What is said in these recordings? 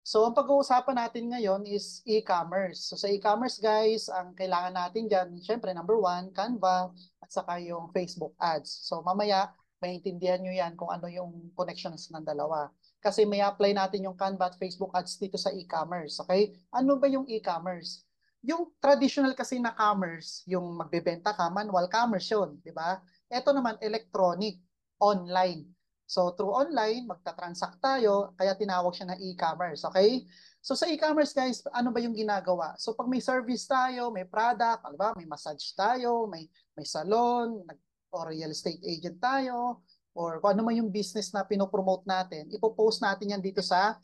So, ang pag-uusapan natin ngayon is e-commerce. So, sa e-commerce, guys, ang kailangan natin dyan, syempre, number one, Canva, at saka yung Facebook ads. So, mamaya, maintindihan nyo yan kung ano yung connections ng dalawa. Kasi may apply natin yung Canva at Facebook ads dito sa e-commerce. Okay? Ano ba yung e-commerce? Yung traditional kasi na commerce, yung magbebenta ka, manual commerce yun, di ba? Ito naman, electronic, online. So through online, magta-transact tayo, kaya tinawag siya na e-commerce, okay? So sa e-commerce guys, ano ba yung ginagawa? So pag may service tayo, may product, ano ba, may massage tayo, may salon, o real estate agent tayo, or kung ano man yung business na pinopromote natin, ipopost natin yan dito sa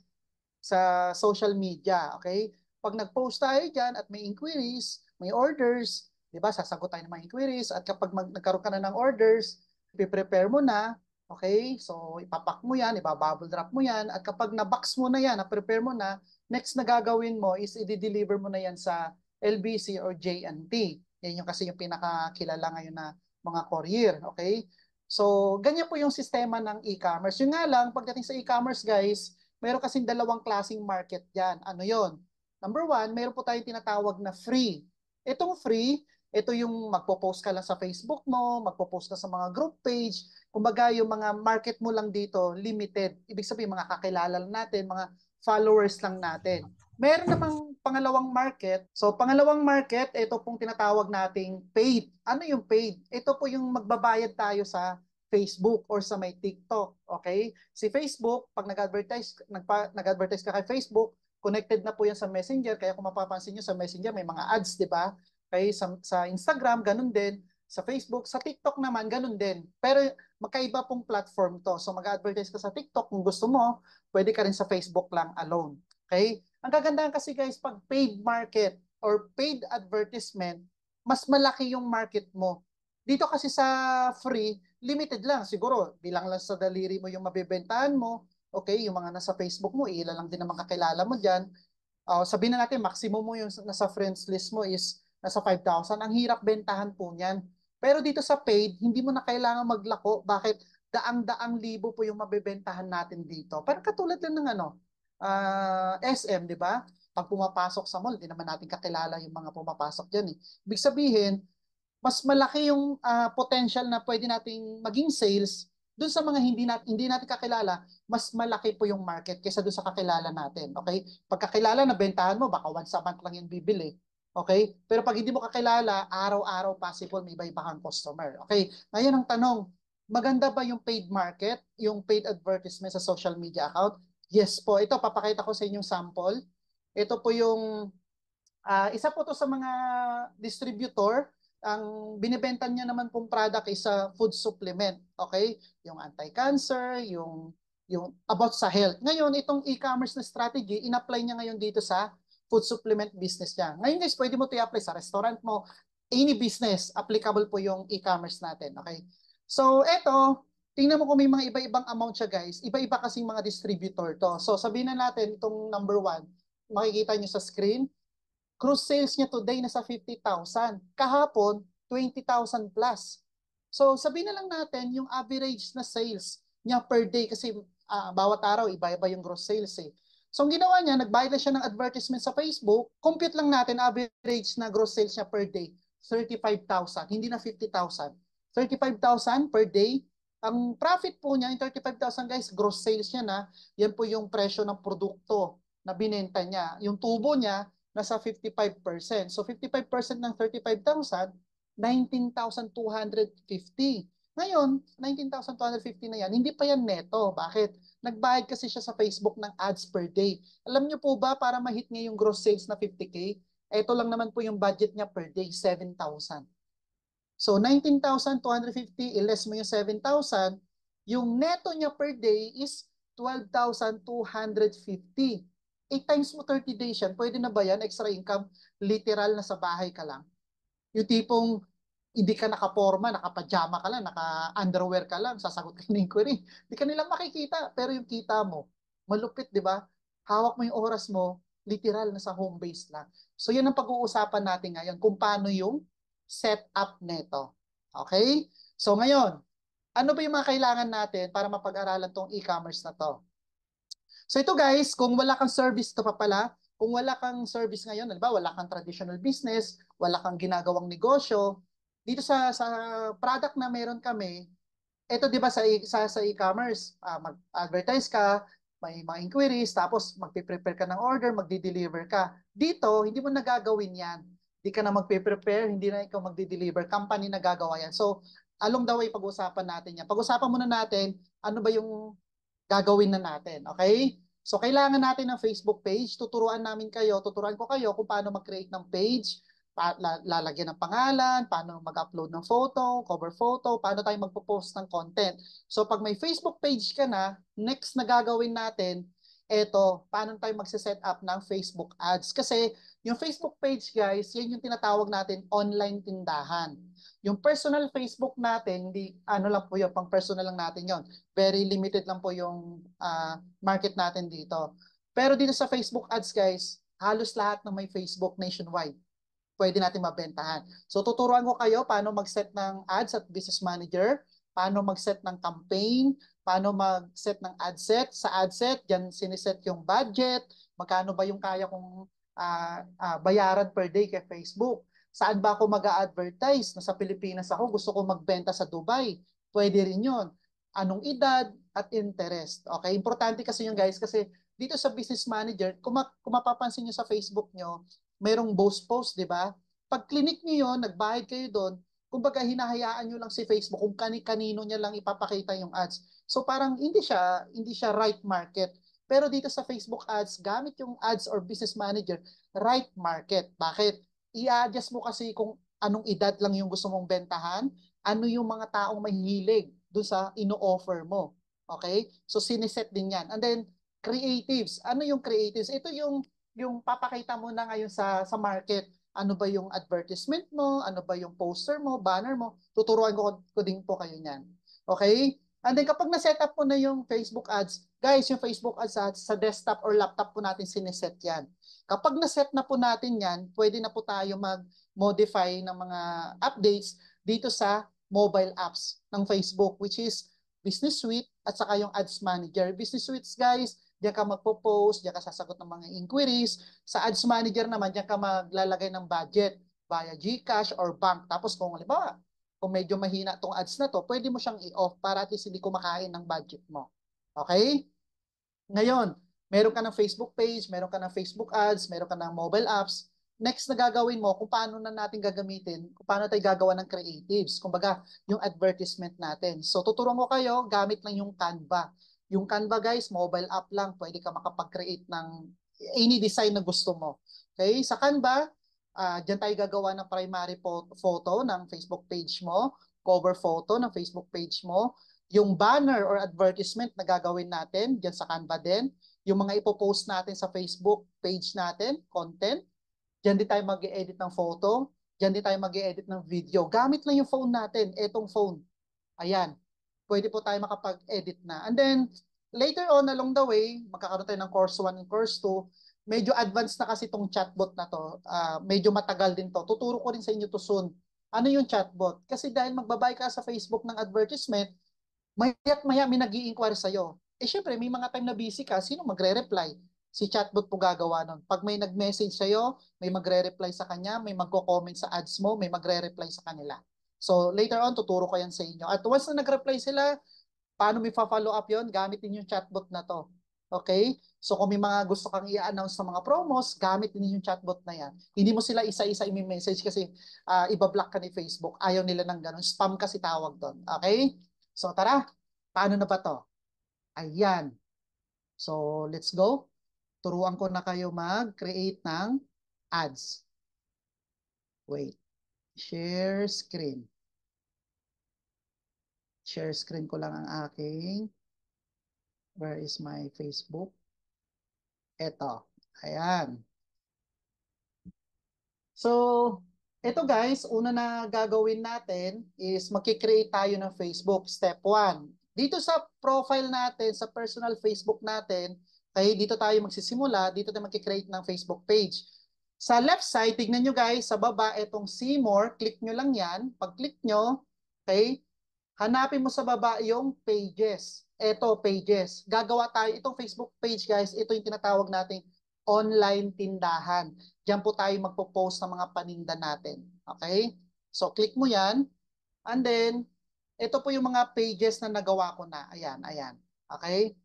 social media, okay? Pag nag-post tayo diyan at may inquiries, may orders, 'di ba? Sasagot tayo ng mga inquiries at kapag nagkaroon ka na ng orders, i-prepare mo na, okay? So ipapak mo 'yan, ibabubble wrap mo 'yan at kapag na-box mo na 'yan, na-prepare mo na, next na gagawin mo is i-deliver mo na 'yan sa LBC or J&T. Yan yung kasi yung pinakakilala ngayon na mga courier, okay? So, ganyan po yung sistema ng e-commerce. Yung nga lang, pagdating sa e-commerce, guys, meron kasing dalawang klaseng market dyan. Ano yon? Number one, meron po tayong tinatawag na free. Itong free, ito yung magpo-post ka lang sa Facebook mo, magpo-post ka sa mga group page. Kumbaga, yung mga market mo lang dito, limited. Ibig sabihin, mga kakilala lang natin, mga followers lang natin. Meron namang pangalawang market. So, pangalawang market, ito pong tinatawag nating paid. Ano yung paid? Ito po yung magbabayad tayo sa Facebook or sa may TikTok. Okay? Si Facebook, pag nag-advertise ka kay Facebook, connected na po yan sa Messenger. Kaya kung mapapansin nyo sa Messenger, may mga ads, di ba? Kaya sa Instagram, ganun din. Sa Facebook, sa TikTok naman, ganun din. Pero magkaiba pong platform to. So mag-advertise ka sa TikTok kung gusto mo, pwede ka rin sa Facebook lang alone. Okay? Ang kagandahan kasi guys, pag paid market or paid advertisement, mas malaki yung market mo. Dito kasi sa free, limited lang. Siguro, bilang lang sa daliri mo yung mabibentahan mo. Okay, yung mga nasa Facebook mo, ilan lang din naman kakilala mo dyan. Sabihin na natin, maximum mo yung nasa friends list mo is nasa 5,000. Ang hirap bentahan po niyan. Pero dito sa paid, hindi mo na kailangan maglako. Bakit? Daang-daang libo po yung mabibentahan natin dito. Parang katulad din ng ano, SM, di ba? Pag pumapasok sa mall, di naman natin kakilala yung mga pumapasok dyan eh. Ibig sabihin, mas malaki yung potential na pwede nating maging sales dun sa mga hindi natin kakilala, mas malaki po yung market kaysa dun sa kakilala natin. Okay? Pag kakilala na bentahan mo, baka once a month lang yung bibili. Okay? Pero pag hindi mo kakilala, araw-araw possible may iba-iba kang customer. Okay? Ngayon ang tanong, maganda ba yung paid market, yung paid advertisement sa social media account? Yes po. Ito, papakita ko sa inyong sample. Ito po yung isa po to sa mga distributor. Ang binibenta niya naman pong product is a food supplement. Okay? Yung anti-cancer, yung about sa health. Ngayon, itong e-commerce na strategy, in-apply niya ngayon dito sa food supplement business niya. Ngayon guys, pwede mo ito i-apply sa restaurant mo, any business, applicable po yung e-commerce natin. Okay? So, eto, tingnan mo kung may mga iba-ibang amount siya guys. Iba-iba kasing mga distributor to. So, sabihin na natin itong number one, makikita niyo sa screen, cruise sales niya today nasa 50,000. Kahapon, 20,000 plus. So sabihin na lang natin yung average na sales niya per day kasi bawat araw iba-iba yung gross sales eh. So ang ginawa niya, nagbayad na siya ng advertisement sa Facebook, compute lang natin average na gross sales niya per day, 35,000, hindi na 50,000. 35,000 per day. Ang profit po niya, yung 35,000 guys, gross sales niya na, yan po yung presyo ng produkto na binenta niya. Yung tubo niya, nasa 55%. So 55% ng 35,000, 19,250. Ngayon, 19,250 na yan, hindi pa yan neto. Bakit? Nagbayad kasi siya sa Facebook ng ads per day. Alam niyo po ba, para ma-hit niya yung gross sales na 50K, ito lang naman po yung budget niya per day, 7,000. So 19,250, i-less mo yung 7,000, yung neto niya per day is 12,250. 8 times mo 30 days yan, pwede na ba yan? Extra income, literal na sa bahay ka lang. Yung tipong hindi ka nakaporma, nakapajama ka lang, naka-underwear ka lang, sasagot ka ng inquiry. Hindi ka nila makikita, pero yung kita mo, malupit, di ba? Hawak mo yung oras mo, literal na sa home base lang. So yan ang pag-uusapan natin ngayon, kung paano yung setup neto. Okay? So ngayon, ano ba yung mga kailangan natin para mapag-aralan tong e-commerce na to? So ito guys, kung wala kang service, ito pa pala, kung wala kang service ngayon, halimbawa wala kang traditional business, wala kang ginagawang negosyo, dito sa product na meron kami, ito 'di ba sa e-commerce, mag-advertise ka, may mga inquiries, tapos magpe-prepare ka ng order, magde-deliver ka. Dito, hindi mo nagagawin 'yan. Hindi ka na magpe-prepare, hindi na ikaw magde-deliver, company na gagawa 'yan. So, along the way pag-usapan natin 'yan. Pag-usapan muna natin ano ba yung gagawin na natin, okay? So, kailangan natin ng Facebook page. Tuturuan ko kayo kung paano mag-create ng page, lalagyan ng pangalan, paano mag-upload ng photo, cover photo, paano tayo magpo-post ng content. So, pag may Facebook page ka na, next na gagawin natin, eto, paano tayo magse-set up ng Facebook ads. Kasi, yung Facebook page, guys, yan yung tinatawag natin online tindahan. Yung personal Facebook natin, hindi, ano lang po yun, pang personal lang natin yon, very limited lang po yung market natin dito. Pero dito sa Facebook ads guys, halos lahat ng may Facebook nationwide, pwede natin mabentahan. So tuturuan ko kayo paano mag-set ng ads at business manager, paano mag-set ng campaign, paano mag-set ng ad set. Sa ad set, dyan siniset yung budget, magkano ba yung kaya kong bayaran per day kay Facebook. Saan ba ako mag-a-advertise? Nasa Pilipinas ako, gusto ko magbenta sa Dubai. Pwede rin yun. Anong edad at interest. Okay, importante kasi yung guys kasi dito sa business manager, kung mapapansin nyo sa Facebook nyo, mayroong post, di ba? Pag clinic nyo yun, nagbayad kayo doon, kumbaga hinahayaan nyo lang si Facebook kung kanino niya lang ipapakita yung ads. So parang hindi siya right market. Pero dito sa Facebook ads, gamit yung ads or business manager, right market. Bakit? I-adjust mo kasi kung anong edad lang yung gusto mong bentahan, ano yung mga taong mahihilig doon sa ino-offer mo. Okay? So siniset din yan. And then, creatives. Ano yung creatives? Ito yung papakita mo na ngayon sa market. Ano ba yung advertisement mo? Ano ba yung poster mo? Banner mo? Tuturuan ko din po kayo niyan. Okay? And then kapag na-set up mo na yung Facebook ads, guys, yung Facebook ads sa desktop or laptop po natin sineset yan. Kapag na-set na po natin yan, pwede na po tayo mag-modify ng mga updates dito sa mobile apps ng Facebook, which is Business Suite at saka yung Ads Manager. Business Suites, guys, diyan ka magpo-post, diyan ka sasagot ng mga inquiries. Sa Ads Manager naman, diyan ka maglalagay ng budget via GCash or bank. Tapos kung halimbawa, kung medyo mahina tong ads na to, pwede mo siyang i-off para at least hindi kumakain ng budget mo. Okay? Ngayon, meron ka ng Facebook page, meron ka ng Facebook ads, meron ka ng mobile apps. Next na gagawin mo, kung paano na natin gagamitin, kung paano tayo gagawa ng creatives. Kumbaga, yung advertisement natin. So, tuturuan ko kayo, gamit lang yung Canva. Yung Canva, guys, mobile app lang. Pwede ka makapag-create ng any design na gusto mo. Okay? Sa Canva, dyan tayo gagawa ng primary photo ng Facebook page mo, cover photo ng Facebook page mo, yung banner or advertisement na gagawin natin dyan sa Canva din, yung mga ipopost natin sa Facebook page natin, content, dyan din tayo mag-i-edit ng photo, dyan din tayo mag-i-edit ng video. Gamit lang yung phone natin, etong phone. Ayan, pwede po tayo makapag-edit na. And then, later on along the way, magkakaroon tayo ng course 1 and course 2. Medyo advanced na kasi itong chatbot na to. Medyo matagal din to. Tuturo ko rin sa inyo to soon. Ano yung chatbot? Kasi dahil magbabay ka sa Facebook ng advertisement, maya't maya may nag-i-inquire sa'yo. Eh syempre, may mga time na busy ka, sino magre-reply? Si chatbot po gagawa nun. Pag may nag-message sa'yo, may magre-reply sa kanya, may magko-comment sa ads mo, may magre-reply sa kanila. So later on, tuturo ko yan sa inyo. At once na nag-reply sila, paano may follow up yon? Gamit din yung chatbot na to. Okay? So kung may mga gusto kang i-announce sa mga promos, gamit din yung chatbot na yan. Hindi mo sila isa-isa i-message kasi iba-block ka ni Facebook. Ayaw nila ng ganun. Spam kasi tawag doon. Okay? So tara, paano na ba to? Ayan. So let's go. Turuan ko na kayo mag-create ng ads. Wait. Share screen. Share screen ko lang ang aking. Where is my Facebook? Eto. Ayan. So, ito guys, una na gagawin natin is magkikreate tayo ng Facebook. Step 1. Dito sa profile natin, sa personal Facebook natin, okay, dito tayo magsisimula, dito tayo magkikreate ng Facebook page. Sa left side, tignan nyo guys, sa baba, itong see more, click nyo lang yan. Pag click nyo, okay, hanapin mo sa baba yung pages. Ito, pages. Gagawa tayo. Itong Facebook page, guys, ito yung tinatawag nating online tindahan. Diyan po tayo magpo-post ng mga paninda natin. Okay? So, click mo yan. And then, ito po yung mga pages na nagawa ko na. Ayan, ayan. Okay?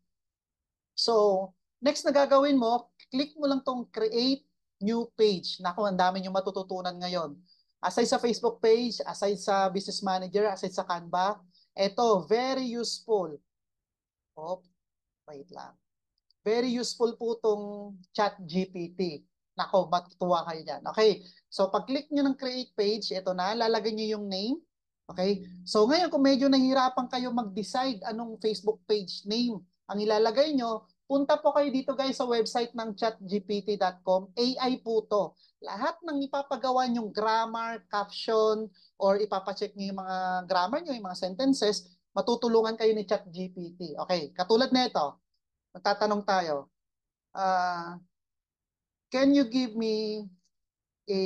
So, next na gagawin mo, click mo lang tong create new page. Naku, ang dami nyo matututunan ngayon. Aside sa Facebook page, aside sa Business Manager, aside sa Canva, ito, very useful. Oh, wait lang. Very useful po tong Chat GPT. Nako, matutuwa kayo dyan. Okay, so pag-click nyo ng create page, ito na, lalagay nyo yung name. Okay, so ngayon kung medyo nahihirapan kayo mag-decide anong Facebook page name ang ilalagay nyo, punta po kayo dito guys sa website ng chatgpt.com. AI po to. Lahat ng ipapagawa nyong grammar, caption, or ipapacheck nyo yung mga grammar nyo, yung mga sentences, matutulungan kayo ni ChatGPT. Okay, katulad na ito. Magtatanong tayo, uh, can you give me a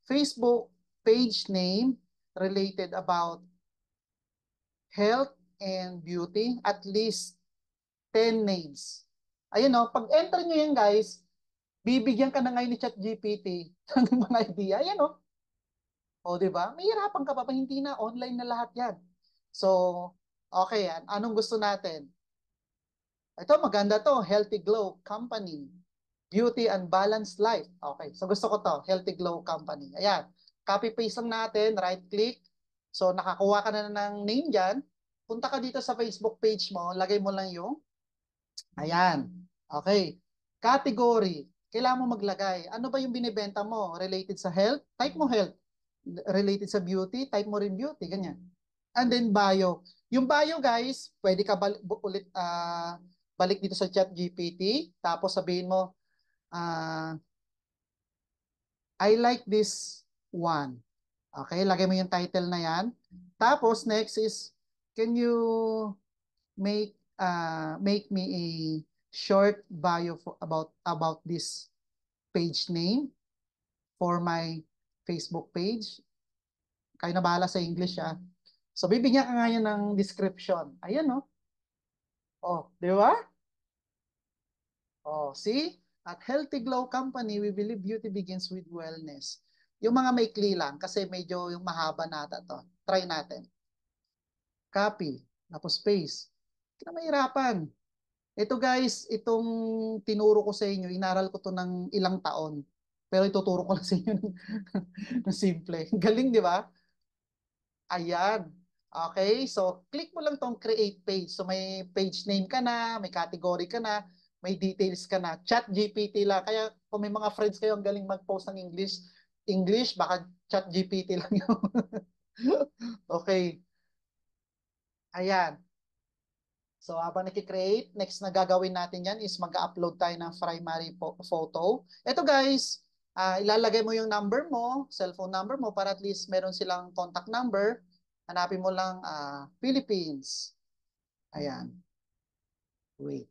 Facebook page name related about health and beauty? At least 10 names. Ayun o, pag enter nyo yan guys, bibigyan ka na ngayon ni ChatGPT ng mga idea. Ayan o. O, di ba? May hirapan ka pa ba? Hindi na. Online na lahat yan. So, okay yan. Anong gusto natin? Ito, maganda to. Healthy Glow Company. Beauty and Balanced Life. Okay, so gusto ko to. Healthy Glow Company. Ayan. Copy-paste lang natin. Right-click. So, nakakuha ka na ng name dyan. Punta ka dito sa Facebook page mo. Lagay mo lang yung. Ayan. Okay. Category. Kailangan mo maglagay. Ano ba yung binibenta mo? Related sa health? Type mo health. Related sa beauty? Type mo rin beauty. Ganyan. And then bio. Yung bio guys, pwede ka ulit balik dito sa ChatGPT, tapos sabihin mo, I like this one. Okay, lagay mo yung title na yan. Tapos next is, can you make me a short bio about this page name for my Facebook page? Kayo na bahala sa English ah. So bibigyan ka ngayon ng description. Ayan no. Oh, di ba? Oh, see? At Healthy Glow Company, we believe beauty begins with wellness. Yung mga maikli lang, kasi medyo yung mahaba nata to. Try natin. Copy, tapos paste. Hindi na mahirapan. Ito guys, itong tinuro ko sa inyo, inaral ko to ng ilang taon. Pero ituturo ko lang sa inyo ng simple. Galing, di ba? Ayan. Okay, so click mo lang tong create page. So may page name ka na, may category ka na, may details ka na. Chat GPT lang. Kaya kung may mga friends kayo ang galing mag-post ng English, baka chat GPT lang yun. Okay. Ayan. So habang nakikreate, next na gagawin natin yan is mag-upload tayo ng primary photo. Ito guys, ilalagay mo yung number mo, cellphone number mo para at least meron silang contact number. Hanapin mo lang Philippines. Ayan. Wait.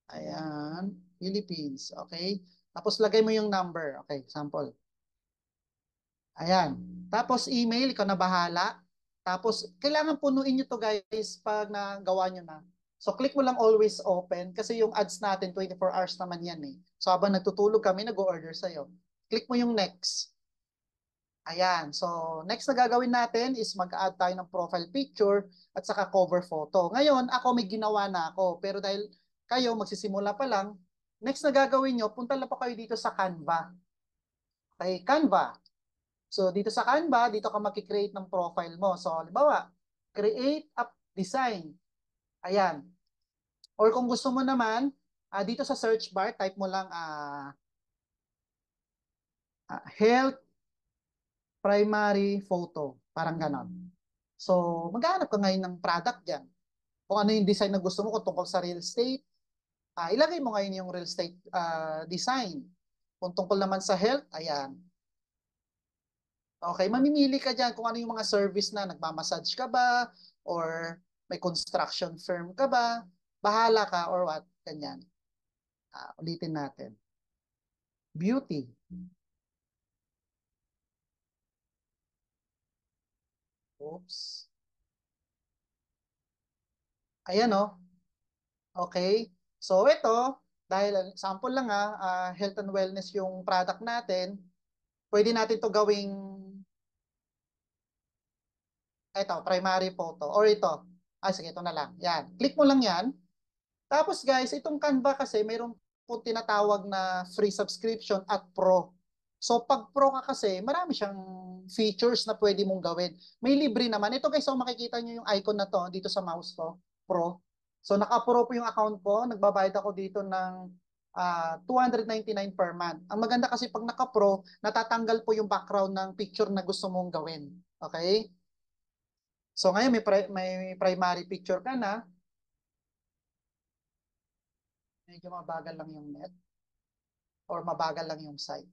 Ayan. Philippines. Okay. Tapos lagay mo yung number. Okay, sample. Ayan. Tapos email, ikaw na bahala. Tapos kailangan punuin nyo to guys pag nagawa nyo na. So click mo lang always open kasi yung ads natin 24 hours naman yan eh. So habang nagtutulog kami, nag-order sa'yo. Click mo yung next. Ayan. So next na gagawin natin is mag-add tayo ng profile picture at saka cover photo. Ngayon, ako may ginawa na ako. Pero dahil kayo magsisimula pa lang, next na gagawin nyo, punta lang po kayo dito sa Canva. Okay, Canva. So, dito sa Canva, dito ka mag-create ng profile mo. So, halimbawa, create a design. Ayan. Or kung gusto mo naman, dito sa search bar, type mo lang health primary photo. Parang ganon. So, maghanap ka ngayon ng product dyan. Kung ano yung design na gusto mo, kung tungkol sa real estate, ilagay mo ngayon yung real estate design. Kung tungkol naman sa health, ayan. Okay, mamimili ka dyan kung ano yung mga service na nagmamassage ka ba or may construction firm ka ba, bahala ka or what, ganyan. Ulitin natin. Beauty. Oops. Ayan o. Okay. So ito, dahil sample lang health and wellness yung product natin, pwede natin to gawing ito, primary photo. Or ito. Sige, ito na lang. Yan. Click mo lang yan. Tapos guys, itong Canva kasi mayroon po tinatawag na free subscription at pro. So pag pro ka kasi, marami siyang features na pwede mong gawin. May libre naman. Ito guys, so makikita nyo yung icon na to dito sa mouse ko, pro. So naka-pro po yung account ko. Nagbabayad ako dito ng 299 per month. Ang maganda kasi pag naka-pro, natatanggal po yung background ng picture na gusto mong gawin. Okay? So ngayon may primary picture ka na. Medyo mabagal lang yung net or mabagal lang yung site.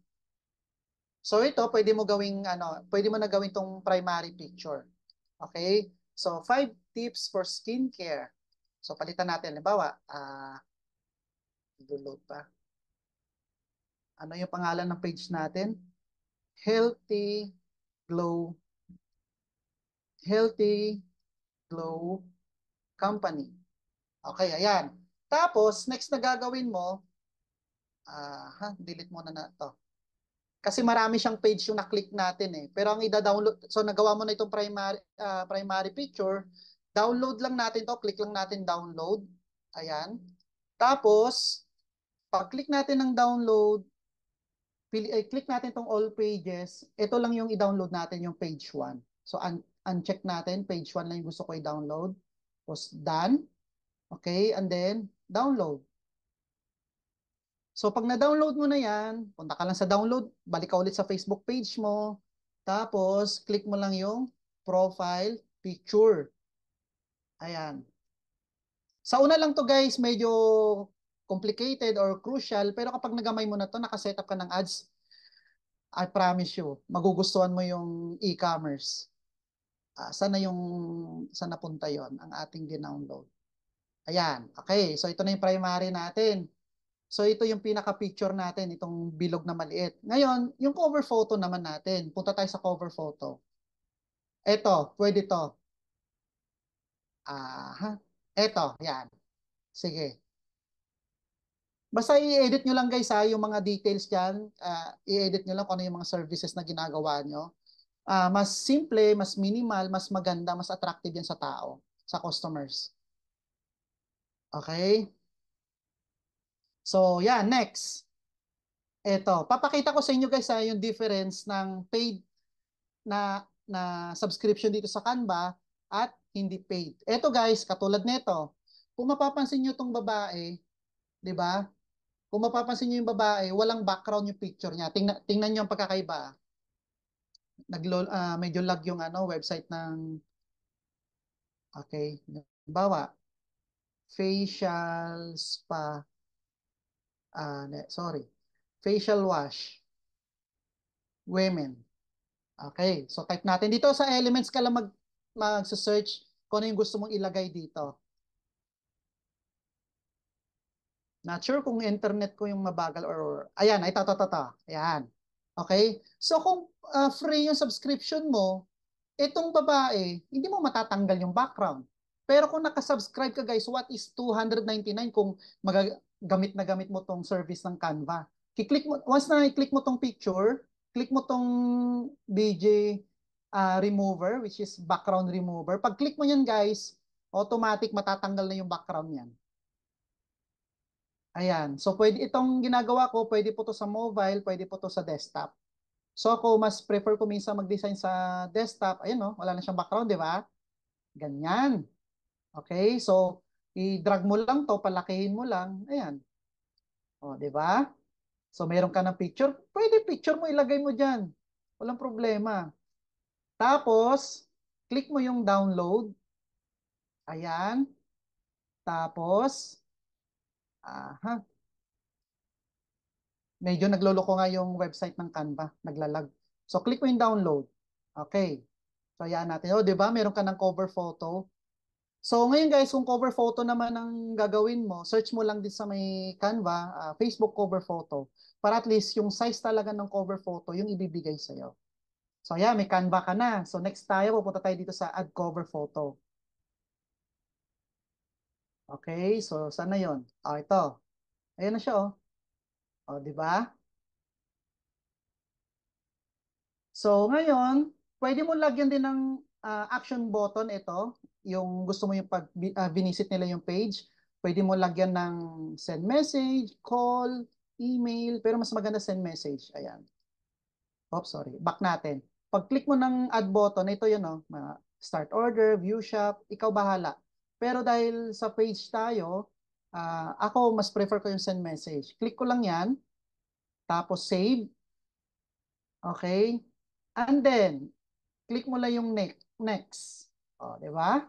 So ito pwede mo gawing pwede mo na gawin tong primary picture. Okay? So 5 tips for skincare. So palitan natin halimbawa, i-load pa. Ano yung pangalan ng page natin? Healthy Glow Healthy Glow Company. Okay, ayan. Tapos next na gagawin mo, delete muna na to. Kasi marami siyang page yung na-click natin eh. Pero ang ida-download, so nagawa mo na itong primary picture, download lang natin to, click lang natin download. Ayan. Tapos, pag-click natin ng download, click natin tong all pages, ito lang yung i-download natin, yung page 1. So, uncheck natin, page 1 lang yung gusto ko i-download. Tapos, done. Okay, and then, download. So pag na-download mo na yan, punta ka lang sa download, balik ka ulit sa Facebook page mo, tapos click mo lang yung profile picture. Ayan. Sa una lang to guys, medyo complicated or crucial, pero kapag nagamay mo na to, nakasetup ka ng ads, I promise you, magugustuhan mo yung e-commerce. Saan napunta yon ang ating dinownload? Ayan. Okay, so ito na yung primary natin. So ito yung pinaka-picture natin, itong bilog na maliit. Ngayon, yung cover photo naman natin. Punta tayo sa cover photo. Ito, pwede to. Ito, yan. Sige. Basta i-edit nyo lang guys yung mga details dyan. I-edit nyo lang kung ano yung mga services na ginagawa nyo. Mas simple, mas minimal, mas maganda, mas attractive yan sa tao, sa customers. Okay? So, yan, next. Ito, papakita ko sa inyo guys yung difference ng paid na subscription dito sa Canva at hindi paid. Ito guys, katulad nito. Kung mapapansin niyo tong babae, 'di ba? Kung mapapansin niyo yung babae, walang background yung picture niya. Tingnan niyo ang pagkakaiba. Medyo lag yung website ng okay, bawa facial spa sorry. Facial wash women. Okay, so type natin dito sa elements ka lang mag-search kung ano yung gusto mong ilagay dito. Not sure kung internet ko yung mabagal or ayan, ay ito. Ayan. Okay? So kung free yung subscription mo, itong babae, hindi mo matatanggal yung background. Pero kung nakasubscribe ka guys, what is 299 kung gamit mo tong service ng Canva? Kiklik mo, once na i-click mo tong picture, click mo tong BJ remover, which is background remover. Pag click mo yan guys, automatic matatanggal na yung background yan. Ayan. So, pwede itong ginagawa ko, pwede po to sa mobile, pwede po to sa desktop. So, ako mas prefer ko minsan mag-design sa desktop. Ayan, no? Wala na siyang background, di ba? Ganyan. Okay? So, i-drag mo lang to, palakihin mo lang. Ayan. O, di ba? So, meron ka ng picture. Pwede picture mo, ilagay mo dyan. Walang problema. Tapos, click mo yung download. Ayan. Tapos, aha. Medyo nagloloko nga yung website ng Canva, naglalag. So click mo yung download. Okay. So yan natin. Oh, 'di ba? Meron ka ng cover photo. So ngayon guys, kung cover photo naman ang gagawin mo, search mo lang din sa may Canva, Facebook cover photo, para at least yung size talaga ng cover photo yung ibibigay sa iyo. So yan, may Canva ka na. So next tayo, pupunta tayo dito sa add cover photo. Okay, so saan na yun? Ito. Ayan na siya, oh. Di ba? So, ngayon, pwede mo lagyan din ng action button ito, yung gusto mo yung pag binisit nila yung page. Pwede mo lagyan ng send message, call, email, pero mas maganda send message. Ayan. Oops, sorry. Back natin. Pag click mo ng add button, ito yun, oh, start order, view shop, ikaw bahala. Pero dahil sa page tayo, ako mas prefer ko yung send message. Click ko lang yan, tapos save, okay? And then, click mo lang yung next. O, di ba?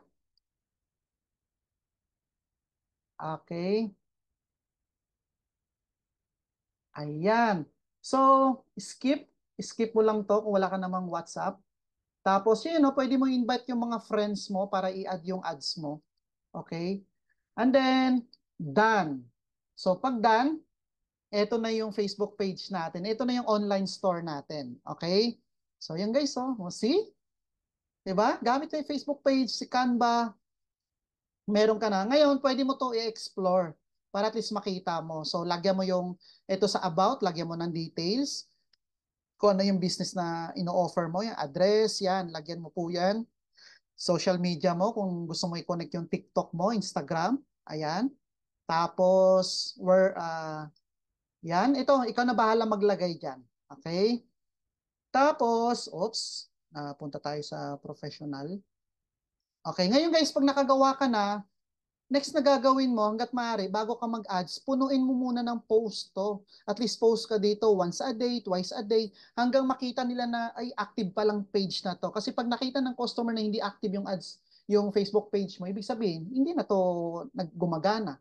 Okay. Ayan. So, skip. Skip mo lang to kung wala ka namang WhatsApp. Tapos, yun, no, pwede mo invite yung mga friends mo para i-add yung ads mo. Okay? And then, done. So, pag done, ito na yung Facebook page natin. Ito na yung online store natin. Okay? So, yan guys, oh. See? Diba? Gamit ko yung Facebook page, si Canva, meron ka na. Ngayon, pwede mo to i-explore para at least makita mo. So, lagyan mo yung, ito sa about, lagyan mo ng details. Kung ano yung business na ino-offer mo, yung address, yan, lagyan mo po yan. Social media mo, kung gusto mo i-connect yung TikTok mo, Instagram, ayan. Tapos, yan, ito, ikaw na bahala maglagay dyan. Okay? Tapos, oops, punta tayo sa professional. Okay, ngayon guys, pag nakagawa ka na, next na gagawin mo, hanggat maaari, bago ka mag-ads, punuin mo muna ng post to. At least post ka dito once a day, twice a day, hanggang makita nila na ay active pa lang page na to. Kasi pag nakita ng customer na hindi active yung ads, yung Facebook page mo, ibig sabihin, hindi na to naggumagana.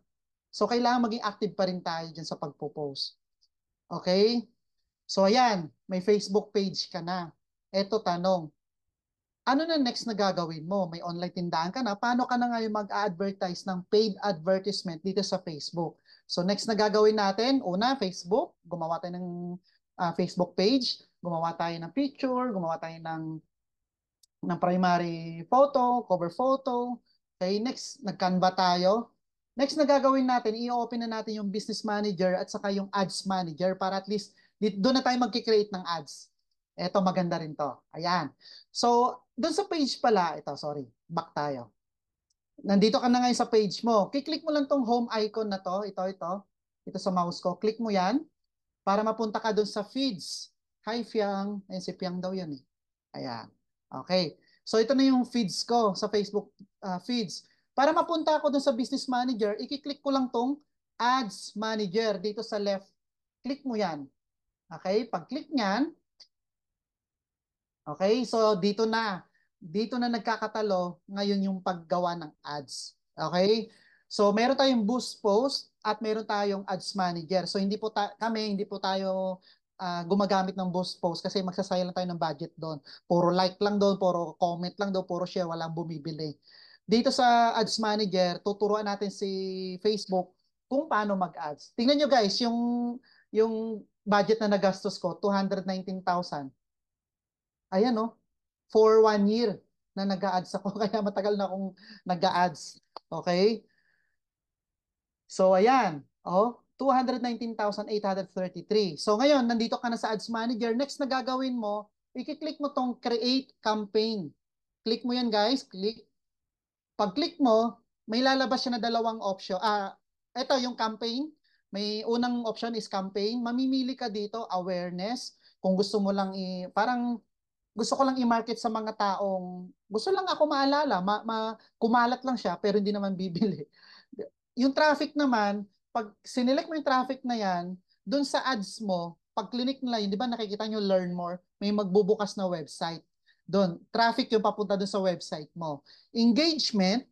So, kailangan maging active pa rin tayo dyan sa pagpo-post. Okay? So, ayan, may Facebook page ka na. Eto tanong, ano na next na gagawin mo? May online tindahan ka na. Paano ka na ngayon mag-advertise ng paid advertisement dito sa Facebook? So next na gagawin natin, una, Facebook. Gumawa tayo ng Facebook page. Gumawa tayo ng picture. Gumawa tayo ng primary photo, cover photo. Okay, next, nag-Canva tayo. Next na gagawin natin, i-open na natin yung business manager at saka yung ads manager para at least doon na tayo mag-create ng ads. Ito, maganda rin to. Ayan. So, doon sa page pala, ito, sorry, back tayo. Nandito ka na ngayon sa page mo. Kiklik mo lang tong home icon na to, ito. Ito sa mouse ko. Click mo yan para mapunta ka doon sa feeds. Hi, Fiang. Ayun, si Fiang daw yan eh. Ayan. Okay. So, ito na yung feeds ko sa Facebook feeds. Para mapunta ako doon sa business manager, ikiklik ko lang tong ads manager dito sa left. Click mo yan. Okay. Pag-click niyan, okay, so dito na nagkakatalo ngayon yung paggawa ng ads. Okay? So meron tayong boost post at meron tayong ads manager. So hindi po tayo gumagamit ng boost post kasi magsasayang lang tayo ng budget doon. Puro like lang doon, puro comment lang doon, puro share, walang bumibili. Dito sa ads manager, tuturuan natin si Facebook kung paano mag-ads. Tingnan nyo guys, yung budget na nagastos ko, 219,000. Ayan, no? For 1 year na nag-a-ads ako. Kaya matagal na akong nag-a-ads. Okay? So, ayan. Oh, 219,833. So, ngayon, nandito ka na sa Ads Manager. Next na gagawin mo, i-click mo tong Create Campaign. Click mo yan, guys. Click. Pag-click mo, may lalabas siya na dalawang option. Ito yung campaign. May unang option is campaign. Mamimili ka dito, awareness. Kung gusto mo lang parang gusto ko lang i-market sa mga taong gusto lang ako maalala, kumalat lang siya pero hindi naman bibili. Yung traffic naman, pag sinelect mo yung traffic na yan, dun sa ads mo, pag clinic nila yun, di ba nakikita nyo learn more, may magbubukas na website. Doon, traffic yung papunta dun sa website mo. Engagement,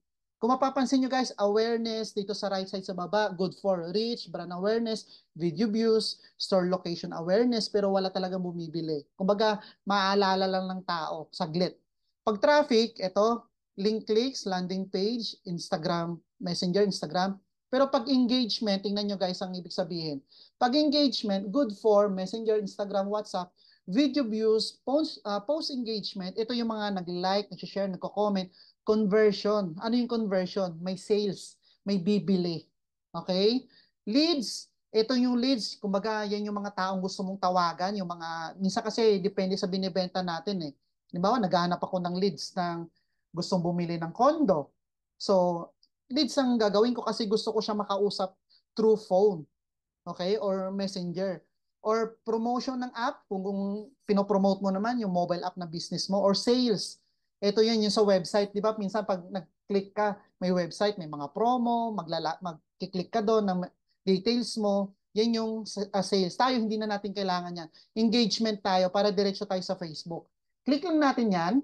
kung mapapansin nyo guys, awareness dito sa right side sa baba, good for reach, brand awareness, video views, store location awareness, pero wala talagang bumibili. Kumbaga, maaalala lang ng tao, saglit. Pag traffic, ito, link clicks, landing page, Instagram, Messenger, Instagram. Pero pag engagement, tingnan nyo guys ang ibig sabihin. Pag engagement, good for Messenger, Instagram, WhatsApp, video views, post engagement, ito yung mga nag-like, nag-share, nagko-comment, conversion. Ano yung conversion? May sales. may bibili. Okay? Leads, ito yung leads, kumbaga yan yung mga taong gusto mong tawagan, yung mga, minsan kasi depende sa binibenta natin eh. Halimbawa, naghahanap ako ng leads ng gustong bumili ng condo. So, leads ang gagawin ko kasi gusto ko siya makausap through phone. Okay? Or messenger. Or promotion ng app, kung pinopromote mo naman yung mobile app na business mo, or sales. Ito yan yung sa website, di ba? Minsan pag nag-click ka, may website, may mga promo, mag-click ka doon ng details mo, yan yung sales. Tayo, hindi na natin kailangan yan. Engagement tayo para diretso tayo sa Facebook. Click lang natin yan,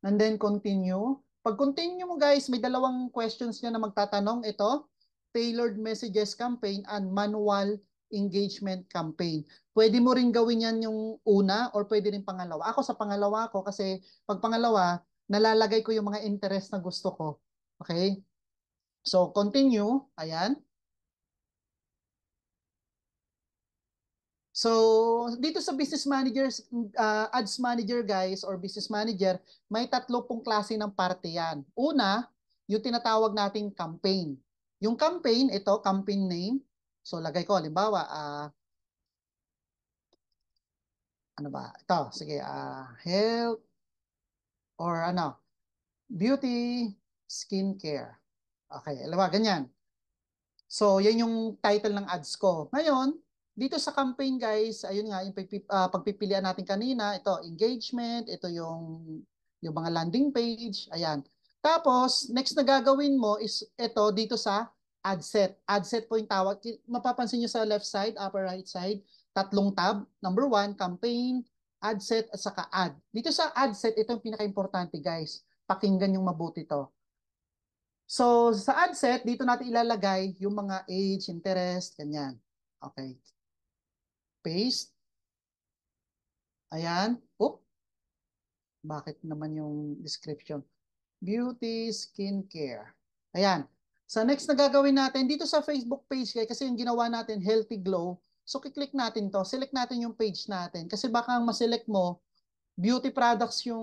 and then continue. Pag continue mo guys, may dalawang questions niya na magtatanong. Ito, tailored messages campaign and manual engagement campaign. Pwede mo rin gawin yan yung una or pwede rin pangalawa. Ako sa pangalawa ko kasi pag pangalawa, nalalagay ko yung mga interest na gusto ko. Okay? So, continue. Ayan. So, dito sa business managers, ads manager guys or business manager, may tatlo pong klase ng parte yan. Una, yung tinatawag nating campaign. Yung campaign, ito, campaign name. So, lagay ko, halimbawa, ano ba? Ito, sige, health or ano, beauty, skincare. Okay, alam ba, ganyan. So, yan yung title ng ads ko. Ngayon, dito sa campaign guys, ayun nga, yung pagpipilian natin kanina, ito, engagement, ito yung mga landing page, ayan. Tapos, next na gagawin mo is ito dito sa ad set. Ad set po yung tawag. Mapapansin nyo sa left side, upper right side, tatlong tab. Number 1, campaign, ad set, at saka ad. Dito sa ad set, ito yung pinaka-importante guys. Pakinggan yung mabuti to. So, sa ad set, dito natin ilalagay yung mga age, interest, ganyan. Okay. Paste. Ayan. Oop. Bakit naman yung description? Beauty, skincare. Ayan. Sa next na gagawin natin, dito sa Facebook page, kasi yung ginawa natin, Healthy Glow. So, kiklik natin to. Select natin yung page natin. Kasi baka ang maselect mo, beauty products yung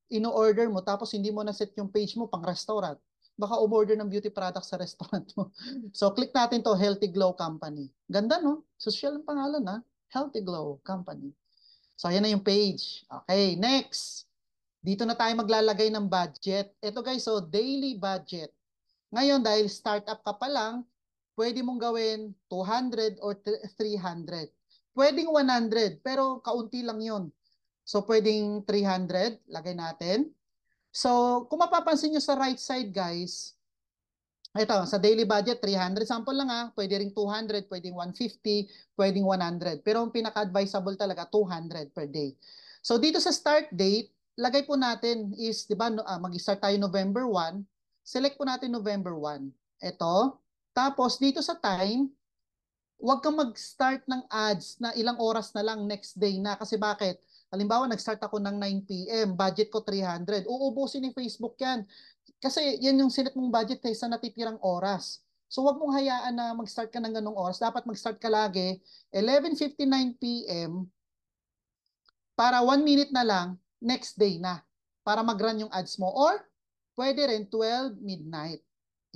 ino-order mo tapos hindi mo na-set yung page mo pang restaurant. Baka umorder ng beauty products sa restaurant mo. So, click natin to Healthy Glow Company. Ganda, no? Social ang pangalan, ha? Healthy Glow Company. So, ayan na yung page. Okay, next. Dito na tayo maglalagay ng budget. Ito guys, so daily budget. Ngayon, dahil startup ka pa lang, pwede mong gawin 200 or 300. Pwedeng 100, pero kaunti lang yon. So, pwedeng 300, lagay natin. So, kung mapapansin nyo sa right side, guys, ito, sa daily budget, 300. Sample lang pwede ring 200, pwedeng 150, pwedeng 100. Pero ang pinaka-advisable talaga, 200 per day. So, dito sa start date, lagay po natin is, di ba, mag-start tayo November 1. Select po natin November 1. Ito. Tapos, dito sa time, huwag kang mag-start ng ads na ilang oras na lang next day na. Kasi bakit? Halimbawa, nag-start ako ng 9 p.m., budget ko 300. Uubusin ni Facebook yan. Kasi yan yung sinet mong budget sa natitirang oras. So, huwag mong hayaan na mag-start ka ng ganong oras. Dapat mag-start ka lagi 11:59 p.m. para 1 minute na lang, next day na. Para mag-run yung ads mo. Or, pwede rin 12 midnight.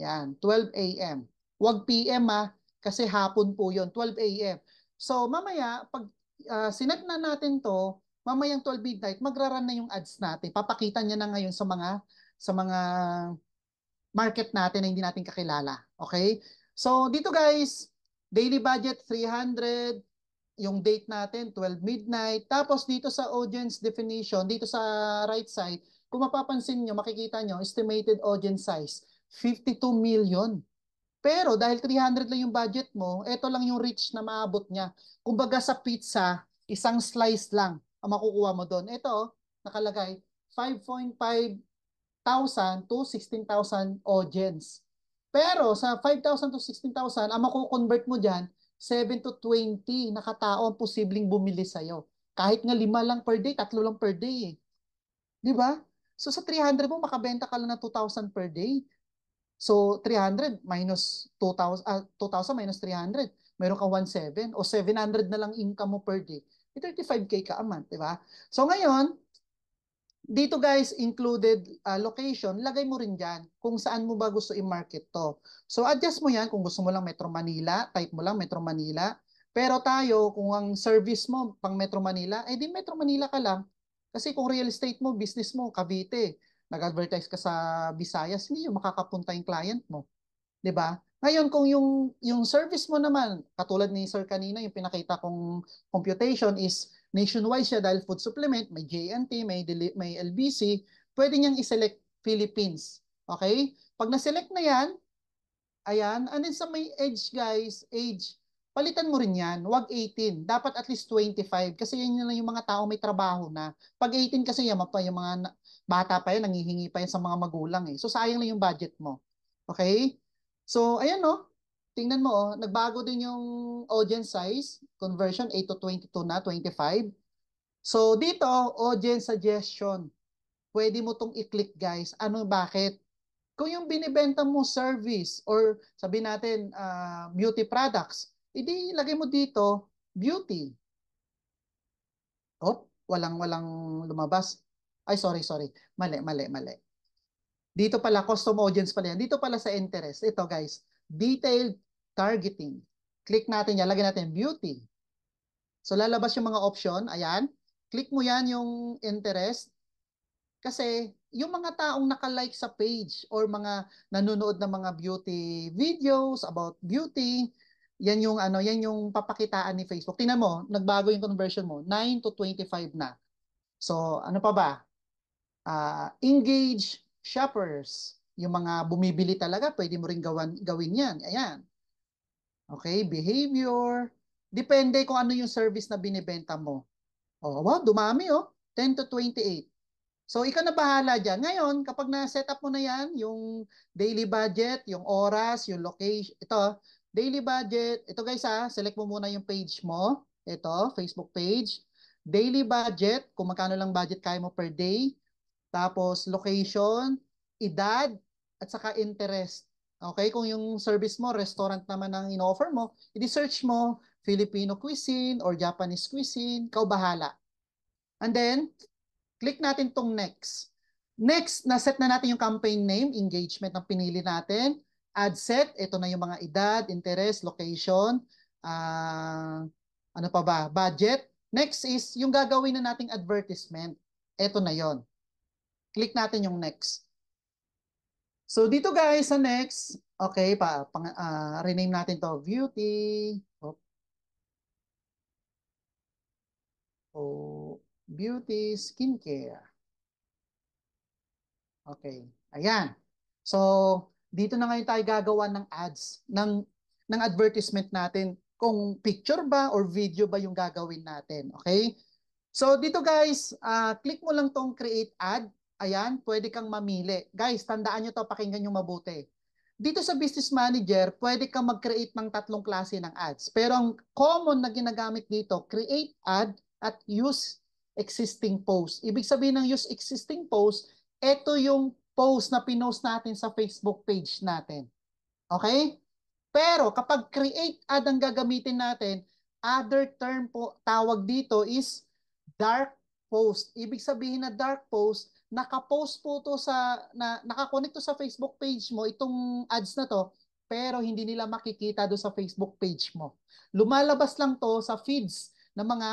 Yan, 12 a.m. Huwag p.m. Kasi hapon po yon 12 a.m. So, mamaya, pag sinet na natin to, mamayang 12 midnight, magra-run na yung ads natin. Papakita niya na ngayon sa mga market natin na hindi natin kakilala. Okay? So, dito guys, daily budget 300, yung date natin 12 midnight. Tapos dito sa audience definition, dito sa right side, kung mapapansin nyo, makikita nyo, estimated audience size, 52 million. Pero dahil 300 lang yung budget mo, ito lang yung reach na maabot niya. Kumbaga sa pizza, isang slice lang ang makukuha mo doon. Ito, nakalagay, 5.5 thousand to 16,000 audience. Pero sa 5,000 to 16,000, ang mako-convert mo dyan, 7 to 20 na katao ang posibleng bumili sa'yo. Kahit nga 5 lang per day, 3 lang per day eh. Di ba? So sa 300 mo, makabenta ka lang ng 2,000 per day. So 300 minus 2,000, 2,000 minus 300, meron ka 1,700 o 700 na lang income mo per day. 35K ka a month, di ba? So ngayon, Dito guys, included location, lagay mo rin dyan kung saan mo ba gusto i-market to. So adjust mo yan kung gusto mo lang Metro Manila, type mo lang Metro Manila. Pero tayo, kung ang service mo pang Metro Manila, eh di Metro Manila ka lang. Kasi kung real estate mo, business mo, Cavite, nag-advertise ka sa Visayas, hindi yung makakapunta yung client mo. 'Di ba? Ngayon kung yung service mo naman, katulad ni Sir kanina, yung pinakita kong computation is nationwide siya dahil food supplement, may JNT, may LBC, pwede niyang i-select Philippines. Okay? Pag na-select na yan, ayan, and then sa may age guys, age, palitan mo rin yan. Huwag 18. Dapat at least 25 kasi yan lang yung mga tao may trabaho na. Pag 18 kasi yan, yung mga bata pa yan, nangihingi pa yan sa mga magulang eh. So sayang lang yung budget mo. Okay? So ayan no, tingnan mo oh, nagbago din yung audience size, conversion 8 to 22 na, 25. So dito, audience suggestion. Pwede mo tong i-click guys. Ano, bakit? Kung yung binibenta mo service or sabi natin beauty products, edi lagay mo dito beauty. Oh, walang lumabas. Ay, sorry. Mali. Dito pala, custom audience pala yan. Dito pala sa interest. Ito guys, detailed targeting. Click natin yan, lagyan natin beauty. So lalabas yung mga option, ayan. Click mo yan yung interest. Kasi yung mga taong nakalike sa page or mga nanonood ng mga beauty videos about beauty, yan yung papakitaan ni Facebook. Tingnan mo, nagbago yung conversion mo, 9 to 25 na. So, ano pa ba? Engage shoppers. Yung mga bumibili talaga, pwede mo rin gawin yan. Ayan. Okay, behavior. Depende kung ano yung service na binibenta mo. Oh, wow, dumami oh. 10 to 28. So, ikaw na bahala dyan. Ngayon, kapag na-set up mo na yan, yung daily budget, yung oras, yung location, ito, daily budget, ito guys ha, select mo muna yung page mo, ito, Facebook page, daily budget, kung magkano lang budget kaya mo per day, tapos location, edad, at saka interest. Okay, kung yung service mo, restaurant naman ang in-offer mo, i-search mo Filipino cuisine or Japanese cuisine, ikaw bahala. And then, click natin tong next. Next, na-set na natin yung campaign name, engagement ang pinili natin. Ad set, ito na yung mga edad, interest, location, uh, ano pa ba, budget. Next is yung gagawin na nating advertisement. Ito na yon. Click natin yung next. So dito guys sa next, okay rename natin to beauty. Beauty skincare. Okay. Ayan. So, dito na ngayon tayo gagawa ng ads, ng advertisement natin. Kung picture ba or video ba yung gagawin natin. Okay? So, dito guys, click mo lang tong create ad. Ayan, pwede kang mamili. Guys, tandaan nyo to, pakinggan nyo mabuti. Dito sa Business Manager, pwede kang mag-create ng tatlong klase ng ads. Pero ang common na ginagamit dito, create ad at use existing post. Ibig sabihin ng use existing post, ito yung post na pinost natin sa Facebook page natin. Okay? Pero kapag create ad ang gagamitin natin, other term po tawag dito is dark post. Ibig sabihin na dark post, naka-post po to naka-connect to sa Facebook page mo, itong ads na to, pero hindi nila makikita do sa Facebook page mo. Lumalabas lang to sa feeds ng mga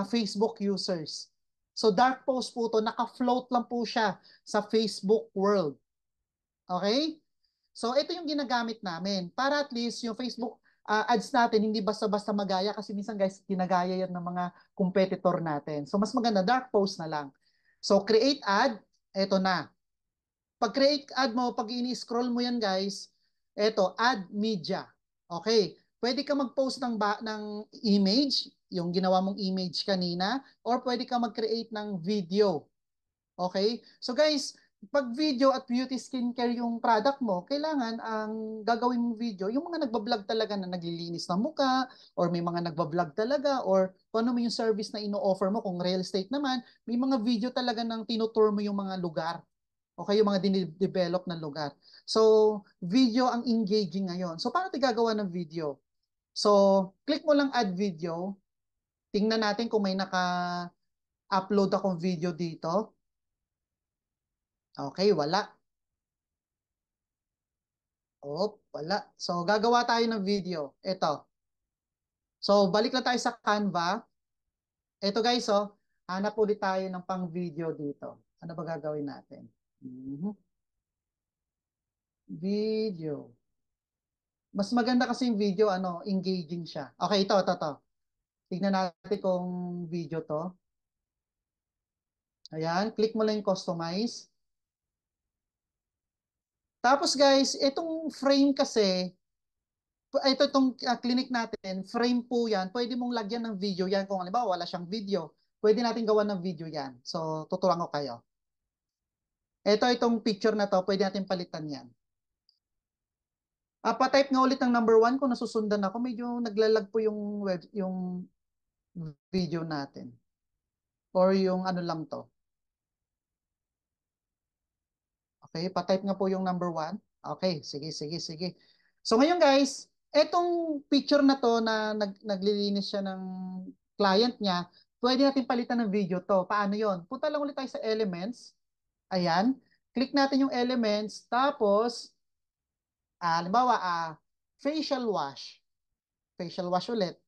Facebook users. So dark post po to, naka-float lang po siya sa Facebook world. Okay? So ito yung ginagamit namin para at least yung Facebook ads natin hindi basta-basta magaya kasi minsan guys ginagaya yan ng mga competitor natin. So mas maganda dark post na lang. So create ad, eto na. Pag create ad mo, pag ini-scroll mo yan guys, eto add media. Okay. Pwede ka mag-post ng image, yung ginawa mong image kanina, or pwede ka mag-create ng video. Okay? So guys, pag video at beauty skincare yung product mo, kailangan ang gagawin mong video, yung mga nagbablog talaga na naglilinis ng muka, or may mga nagbablog talaga, or kung ano mo yung service na ino-offer mo, kung real estate naman, may mga video talaga ng tinutour mo yung mga lugar. Okay, yung mga dinidevelop na lugar. So, video ang engaging ngayon. So, paano tayo gagawa ng video? So, click mo lang add video. Tingnan natin kung may naka-upload akong video dito. Okay, wala. Oh, wala. So, gagawa tayo ng video. Ito. So, balik na tayo sa Canva. Ito guys, oh. Hanap ulit tayo ng pang video dito. Ano ba gagawin natin? Mhm. Video. Mas maganda kasi yung video, ano, engaging siya. Okay, ito. Tignan natin kung video to. Ayan, click mo lang yung customize. Tapos guys, itong frame kasi, itong clinic natin, frame po yan. Pwede mong lagyan ng video yan. Kung halimbawa wala siyang video, pwede natin gawa ng video yan. So, tuturuan ko kayo. Itong picture na to, pwede natin palitan yan. Pa-type nga ulit ng number 1 kung nasusundan ako. Medyo naglalag po yung video natin. Or yung ano lang to. Okay, pa-type nga po yung number 1. Okay, sige. So ngayon guys, etong picture na to na naglilinis siya ng client niya, pwede natin palitan ng video to. Paano yon? Punta lang ulit tayo sa elements. Ayan. Click natin yung elements. Tapos, halimbawa, facial wash. Facial wash ulit.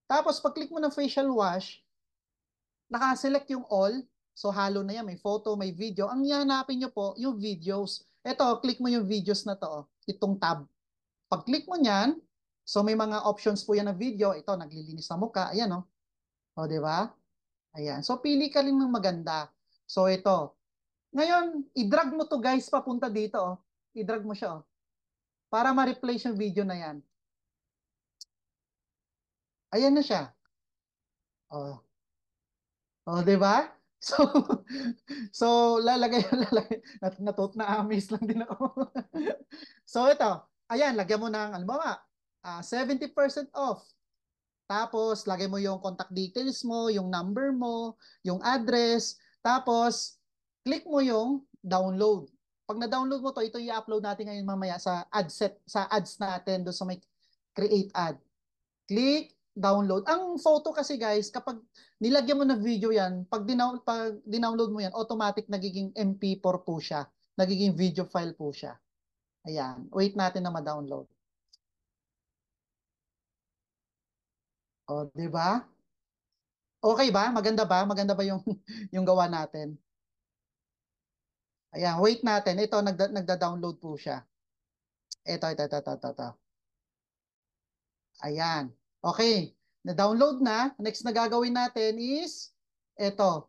Tapos, pag-click mo ng facial wash, naka-select yung all. So, halo na yan. May photo, may video. Ang hanapin nyo po, yung videos. Ito, click mo yung videos na to. Itong tab. Pag-click mo niyan, so may mga options po yan na video. Ito, naglilinis sa mukha. Ayan, oh. O, di ba? Ayan. So, pili ka rin ng maganda. So, ito. Ngayon, i-drag mo to guys papunta dito. Oh. I-drag mo siya. Oh. Para ma-replace yung video na yan. Ayan na siya. Oh. Oh, 'di ba? So so lalagay na amaze lang din ako. So ito, ayan, lagyan mo ng halimbawa, 70% off. Tapos lagay mo yung contact details mo, yung number mo, yung address, tapos click mo yung download. Pag na-download mo to, ito i-upload natin ngayon mamaya sa ad set sa ads natin do sa may create ad. Click, download. Ang photo kasi guys, kapag nilagyan mo ng video yan, pag dinownload mo yan, automatic nagiging MP4 po siya. Nagiging video file po siya. Ayan. Wait natin na ma-download. O, di ba? Okay ba? Maganda ba? Maganda ba yung, yung gawa natin? Ayan, wait natin. Ito, nagda-download po siya. Ito. Ayan. Okay. Na-download na. Next na gagawin natin is, ito.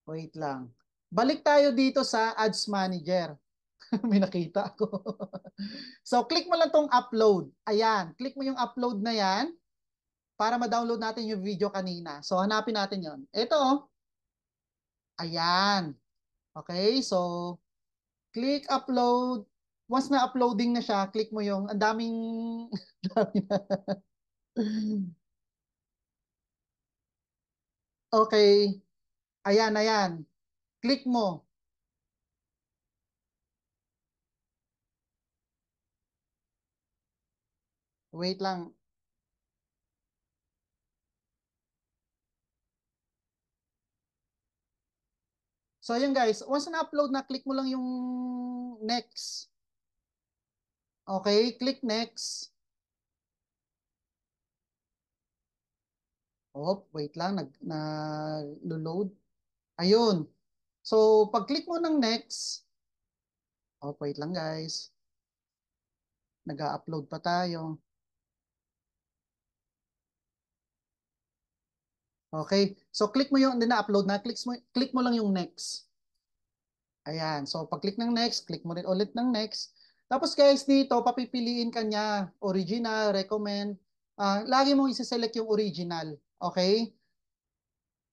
Wait lang. Balik tayo dito sa Ads Manager. May nakita ako. So, click mo lang tong upload. Ayan. Click mo yung upload na yan para ma-download natin yung video kanina. So, hanapin natin yon. Ito, oh. Ayan. Okay. So, click upload. Once na uploading na siya, click mo yung, ang daming, dami na. Okay. Ayan. Click mo. Wait lang. So, ayan guys. Once na-upload na, click mo lang yung next. Okay, click next. Oh, wait lang, nag-load. Ayun. So, pag-click mo ng next, oh, wait lang guys. Nag-upload pa tayo. Okay. So, click mo yung, hindi na-upload na, click mo lang yung next. Ayan. So, pag-click ng next, click mo rin ulit ng next. Tapos guys, dito, papipiliin ka niya, original, recommend. Lagi mong isi-select yung original. Okay?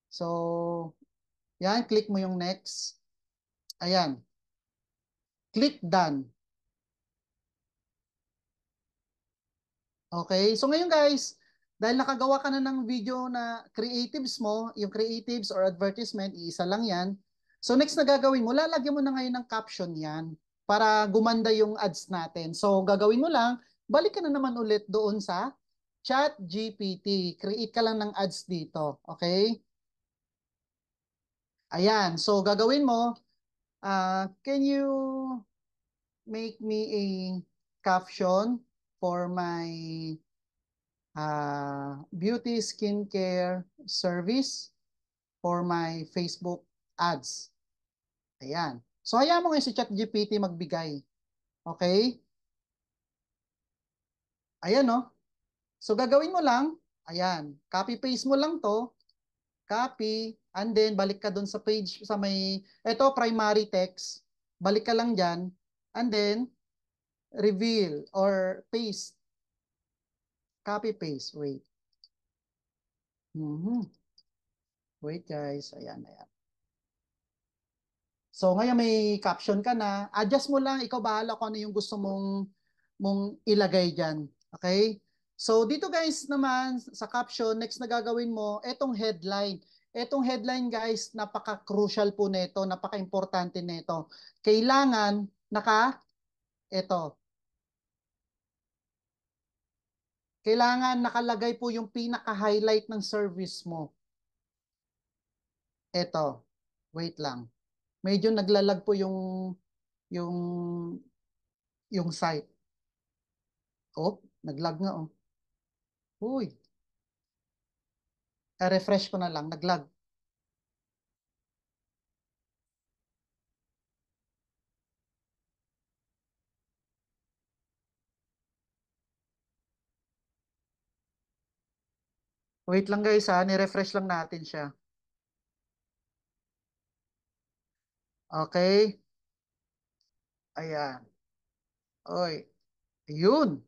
So, yan, click mo yung next. Ayan. Click done. Okay, so ngayon guys, dahil nakagawa ka na ng video na creatives mo, yung creatives or advertisement, iisa lang yan. So next na gagawin mo, lalagyan mo na ngayon ng caption yan para gumanda yung ads natin. So gagawin mo lang, balik ka na naman ulit doon sa ChatGPT. Create ka lang ng ads dito, okay? Ayan. So, gagawin mo, can you make me a caption for my beauty skincare service for my Facebook ads? Ayan. So, hayaan mo ngayon si ChatGPT magbigay. Okay? Ayan, no? So, gagawin mo lang, ayan, copy-paste mo lang to, copy, and then balik ka dun sa page, sa may, eto, primary text, balik ka lang dyan, and then, reveal or paste, copy-paste, wait. Mhm. Wait guys, ayan, ayan. So ngayon may caption ka na, adjust mo lang, ikaw bahala kung ano yung gusto mong ilagay diyan. Okay? So dito guys naman sa caption, next na gagawin mo, etong headline. Etong headline guys, napaka-crucial po nito, napaka-importante nito. Kailangan ito. Kailangan nakalagay po yung pinaka-highlight ng service mo. Ito. Wait lang. Medyo naglalag po yung yung site. Oh, naglag nga oh. Uy, refresh ko na lang, naglag. Wait lang guys ha, ni-refresh lang natin siya. Okay, ayan. Oy, yun.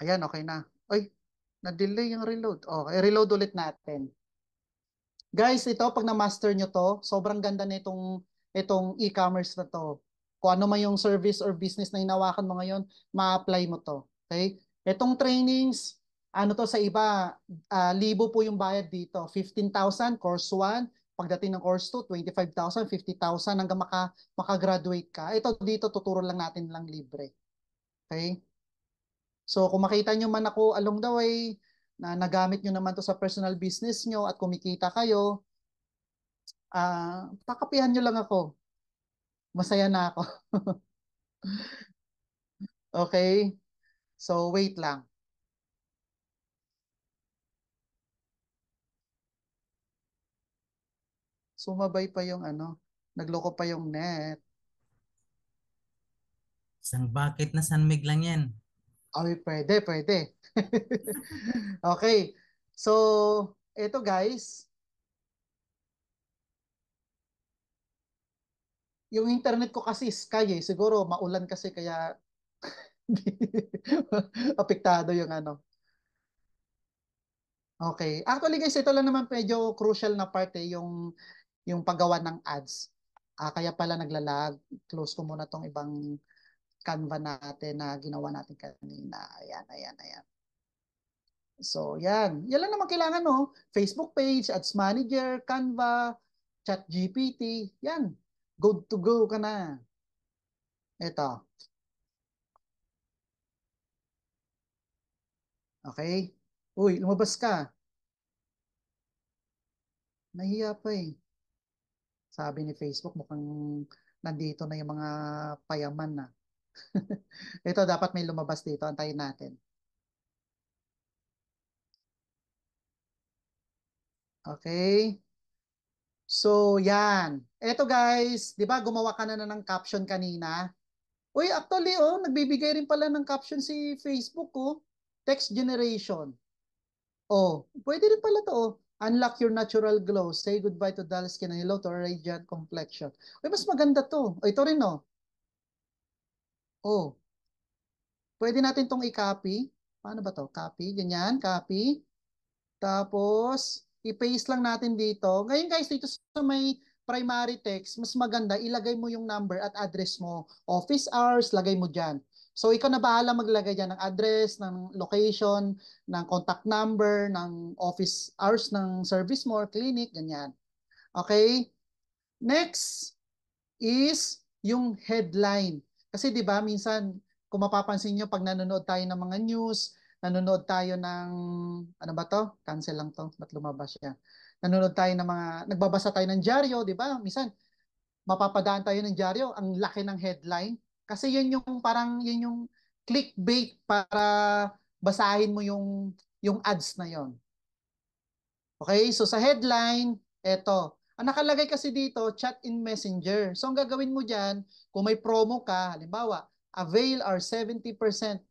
Ayan, okay na. Oy, na-delay yung reload. Okay, reload ulit natin. Guys, ito pag na-master nyo to, sobrang ganda nitong itong e-commerce na to. Kung ano man yung service or business na hinawakan mo ngayon, ma-apply mo to. Okay? Itong trainings, ano to sa iba, libo po yung bayad dito. 15,000 course 1, pagdating ng course 2, 25,000, 50,000 hanggang makagraduate ka. Ito dito tuturo lang natin lang libre. Okay? So kung makita nyo man ako along the way na nagamit nyo naman to sa personal business nyo at kumikita kayo, pakapihan nyo lang ako. Masaya na ako. Okay? So, wait lang. Sumabay pa yung ano, nagloko pa yung net. Isang bucket na sanmig lang yan. Ay, pwede, pwede. Okay. So, eto guys, yung internet ko kasi Sky eh. Siguro maulan kasi kaya apektado yung ano. Okay. Actually guys, ito lang naman medyo crucial na part eh, yung paggawa ng ads. Kaya pala naglalag. Close ko muna tong ibang Canva natin na ginawa natin kanina. Ayan, ayan, ayan. So, yan. Yan lang naman kailangan, no? Facebook page, Ads Manager, Canva, ChatGPT. Yan. Good to go ka na. Ito. Okay? Uy, lumabas ka. Nahiya pa eh. Sabi ni Facebook, mukhang nandito na yung mga payaman na. Ito, dapat may lumabas dito. Antayin natin. Okay? So, yan. Eto guys, di ba gumawa ka na ng caption kanina? Uy, actually, oh, nagbibigay rin pala ng caption si Facebook, oh. Text generation. Oh, pwede rin pala to, oh. Unlock your natural glow. Say goodbye to dull skin and hello to a radiant complexion. Uy, mas maganda to. Oh, ito rin, oh. Oh, pwede natin tong i-copy. Paano ba to? Copy, ganyan, copy. Tapos, i-paste lang natin dito. Ngayon guys, dito sa may primary text, mas maganda, ilagay mo yung number at address mo. Office hours, lagay mo dyan. So, ikaw na bahala maglagay dyan ng address, ng location, ng contact number, ng office hours ng service mo, or clinic, ganyan. Okay? Next is yung headline. Kasi 'di ba minsan kung mapapansin niyo pag nanonood tayo ng mga news, nanonood tayo ng ano ba 'to? Cancel lang 'to. Ba't lumabas siya? nanonood tayo ng mga, nagbabasa tayo ng dyaryo, di ba? Minsan, mapapadaan tayo ng dyaryo, ang laki ng headline. Kasi yun yung parang, yun yung clickbait para basahin mo yung ads na yon. Okay, so sa headline, eto. Ang nakalagay kasi dito, chat in Messenger. So ang gagawin mo dyan, kung may promo ka, halimbawa, avail our 70%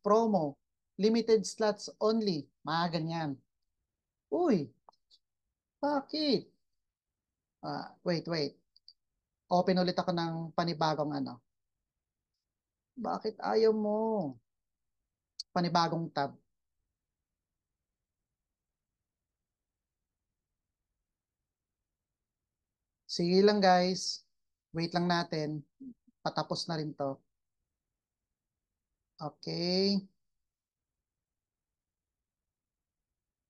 promo, limited slots only, mga ganyan. Uy, bakit? Wait. Open ulit ako ng panibagong ano. Bakit ayaw mo? Panibagong tab. Sige lang guys. Wait lang natin. Patapos na rin to. Okay.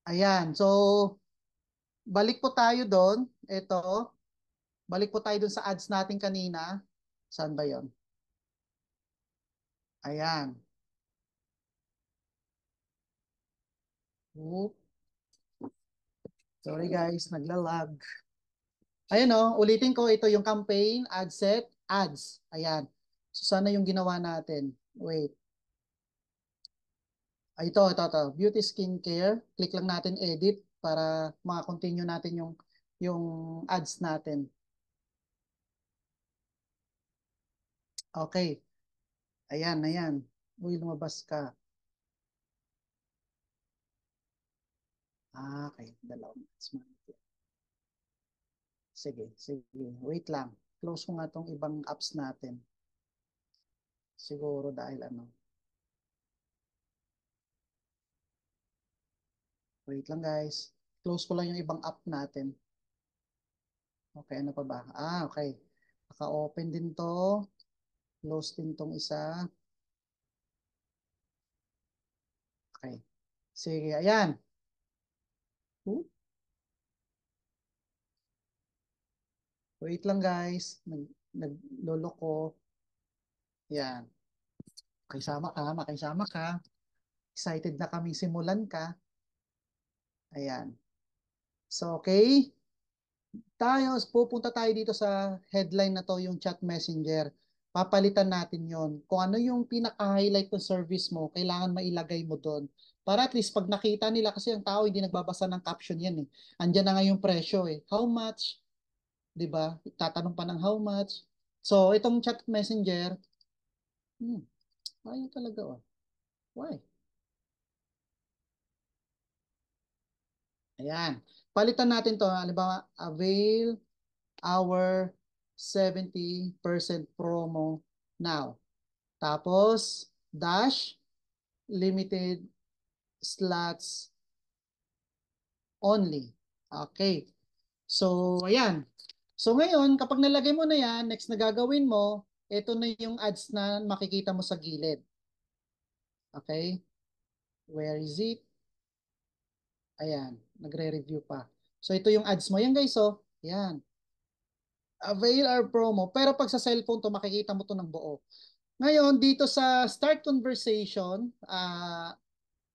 Ayan. So, balik po tayo doon. Ito. Balik po tayo doon sa ads natin kanina. Saan ba yon? Ayan. Oop. Sorry guys, naglalag. Ayan o, ulitin ko. Ito yung campaign, ad set, ads. Ayan. So, sana yung ginawa natin. Wait. Ito. Beauty skincare. Click lang natin edit para maka-continue natin yung ads natin. Okay. Ayan. Uy, lumabas ka. Okay. Dalawang ads. Sige. Wait lang. Close ko nga tong ibang apps natin. Siguro dahil ano. Wait lang guys. Close ko lang yung ibang app natin. Okay, ano pa ba? Okay. Naka-open din to. Close din tong isa. Okay. Sige, ayan. Huh? Wait lang guys. Nagloloko. Yan. Makisama ka. Excited na kami simulan ka. Ayan. So, okay. Pupunta tayo dito sa headline na to, yung chat messenger. Papalitan natin yon. Kung ano yung pinaka-highlight ng service mo, kailangan mailagay mo doon. Para at least pag nakita nila, kasi ang tao hindi nagbabasa ng caption yan eh. Andyan na nga yung presyo eh. How much? 'Di ba? Tatanong pa ng how much. So, itong chat messenger, hmm, ayaw talaga oh. Why? Ayan. Palitan natin to. Halimbawa, avail our 70% promo now. Tapos, dash, limited slots only. Okay. So, ayan. So, ngayon, kapag nalagay mo na yan, next na gagawin mo, ito na yung ads na makikita mo sa gilid. Okay. Where is it? Ayan. Nagre-review pa. So, ito yung ads mo. Yan guys, oh. Yan. Avail our promo. Pero pag sa cellphone to, makikita mo to ng buo. Ngayon, dito sa start conversation,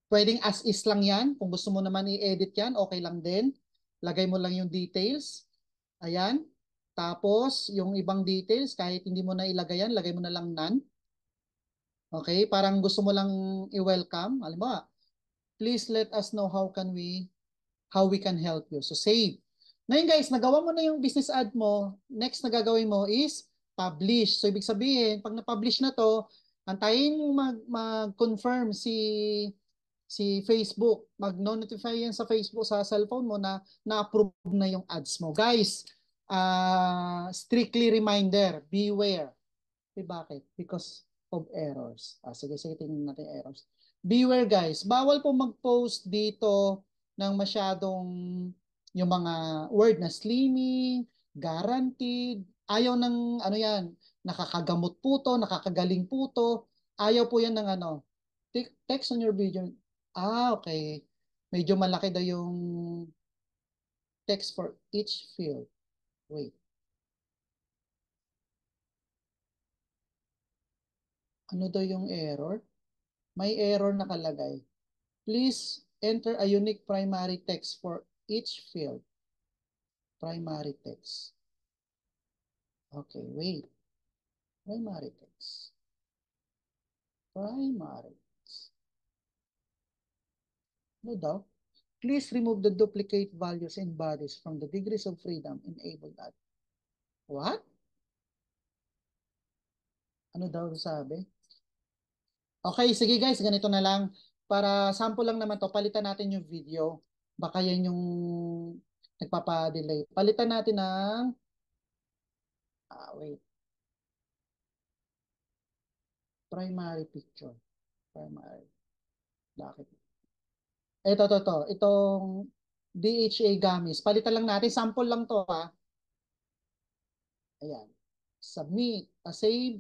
pwedeng as is lang yan. Kung gusto mo naman i-edit yan, okay lang din. Lagay mo lang yung details. Ayan. Tapos, yung ibang details, kahit hindi mo na ilagay yan, lagay mo na lang none. Okay? Parang gusto mo lang i-welcome. Alam mo, please let us know how we can help you. So, save. Ngayon guys, nagawa mo na yung business ad mo. Next na gagawin mo is publish. So, ibig sabihin, pag na-publish na to, antayin mo mag-confirm si Facebook. Mag-notify yan sa Facebook, sa cellphone mo na na-approve na yung ads mo. Guys, strictly reminder, beware. Bakit? Because of errors. Sige, tingnan natin errors. Beware guys, bawal po mag-post dito ng masyadong yung mga word na slimming, guaranteed, ayaw ng ano yan, nakakagamot po to, nakakagaling po to, ayaw po yan ng ano, text on your video. Okay. Medyo malaki daw yung text for each field. Wait. Ano daw yung error? May error nakalagay. Please enter a unique primary text for each field. primary text. Okay, wait. Primary text. Primary text. No daw? Please remove the duplicate values and bodies from the degrees of freedom. Enable that. What? Ano daw sabi? Okay, sige guys, ganito na lang. Para sample lang naman to, palitan natin yung video. Baka yan yung nagpapa-delay. Palitan natin ng, wait, primary picture. Primary. Bakit? Ito. Itong DHA gummies. Palitan lang natin. Sample lang to ha. Ayan. Submit. Save.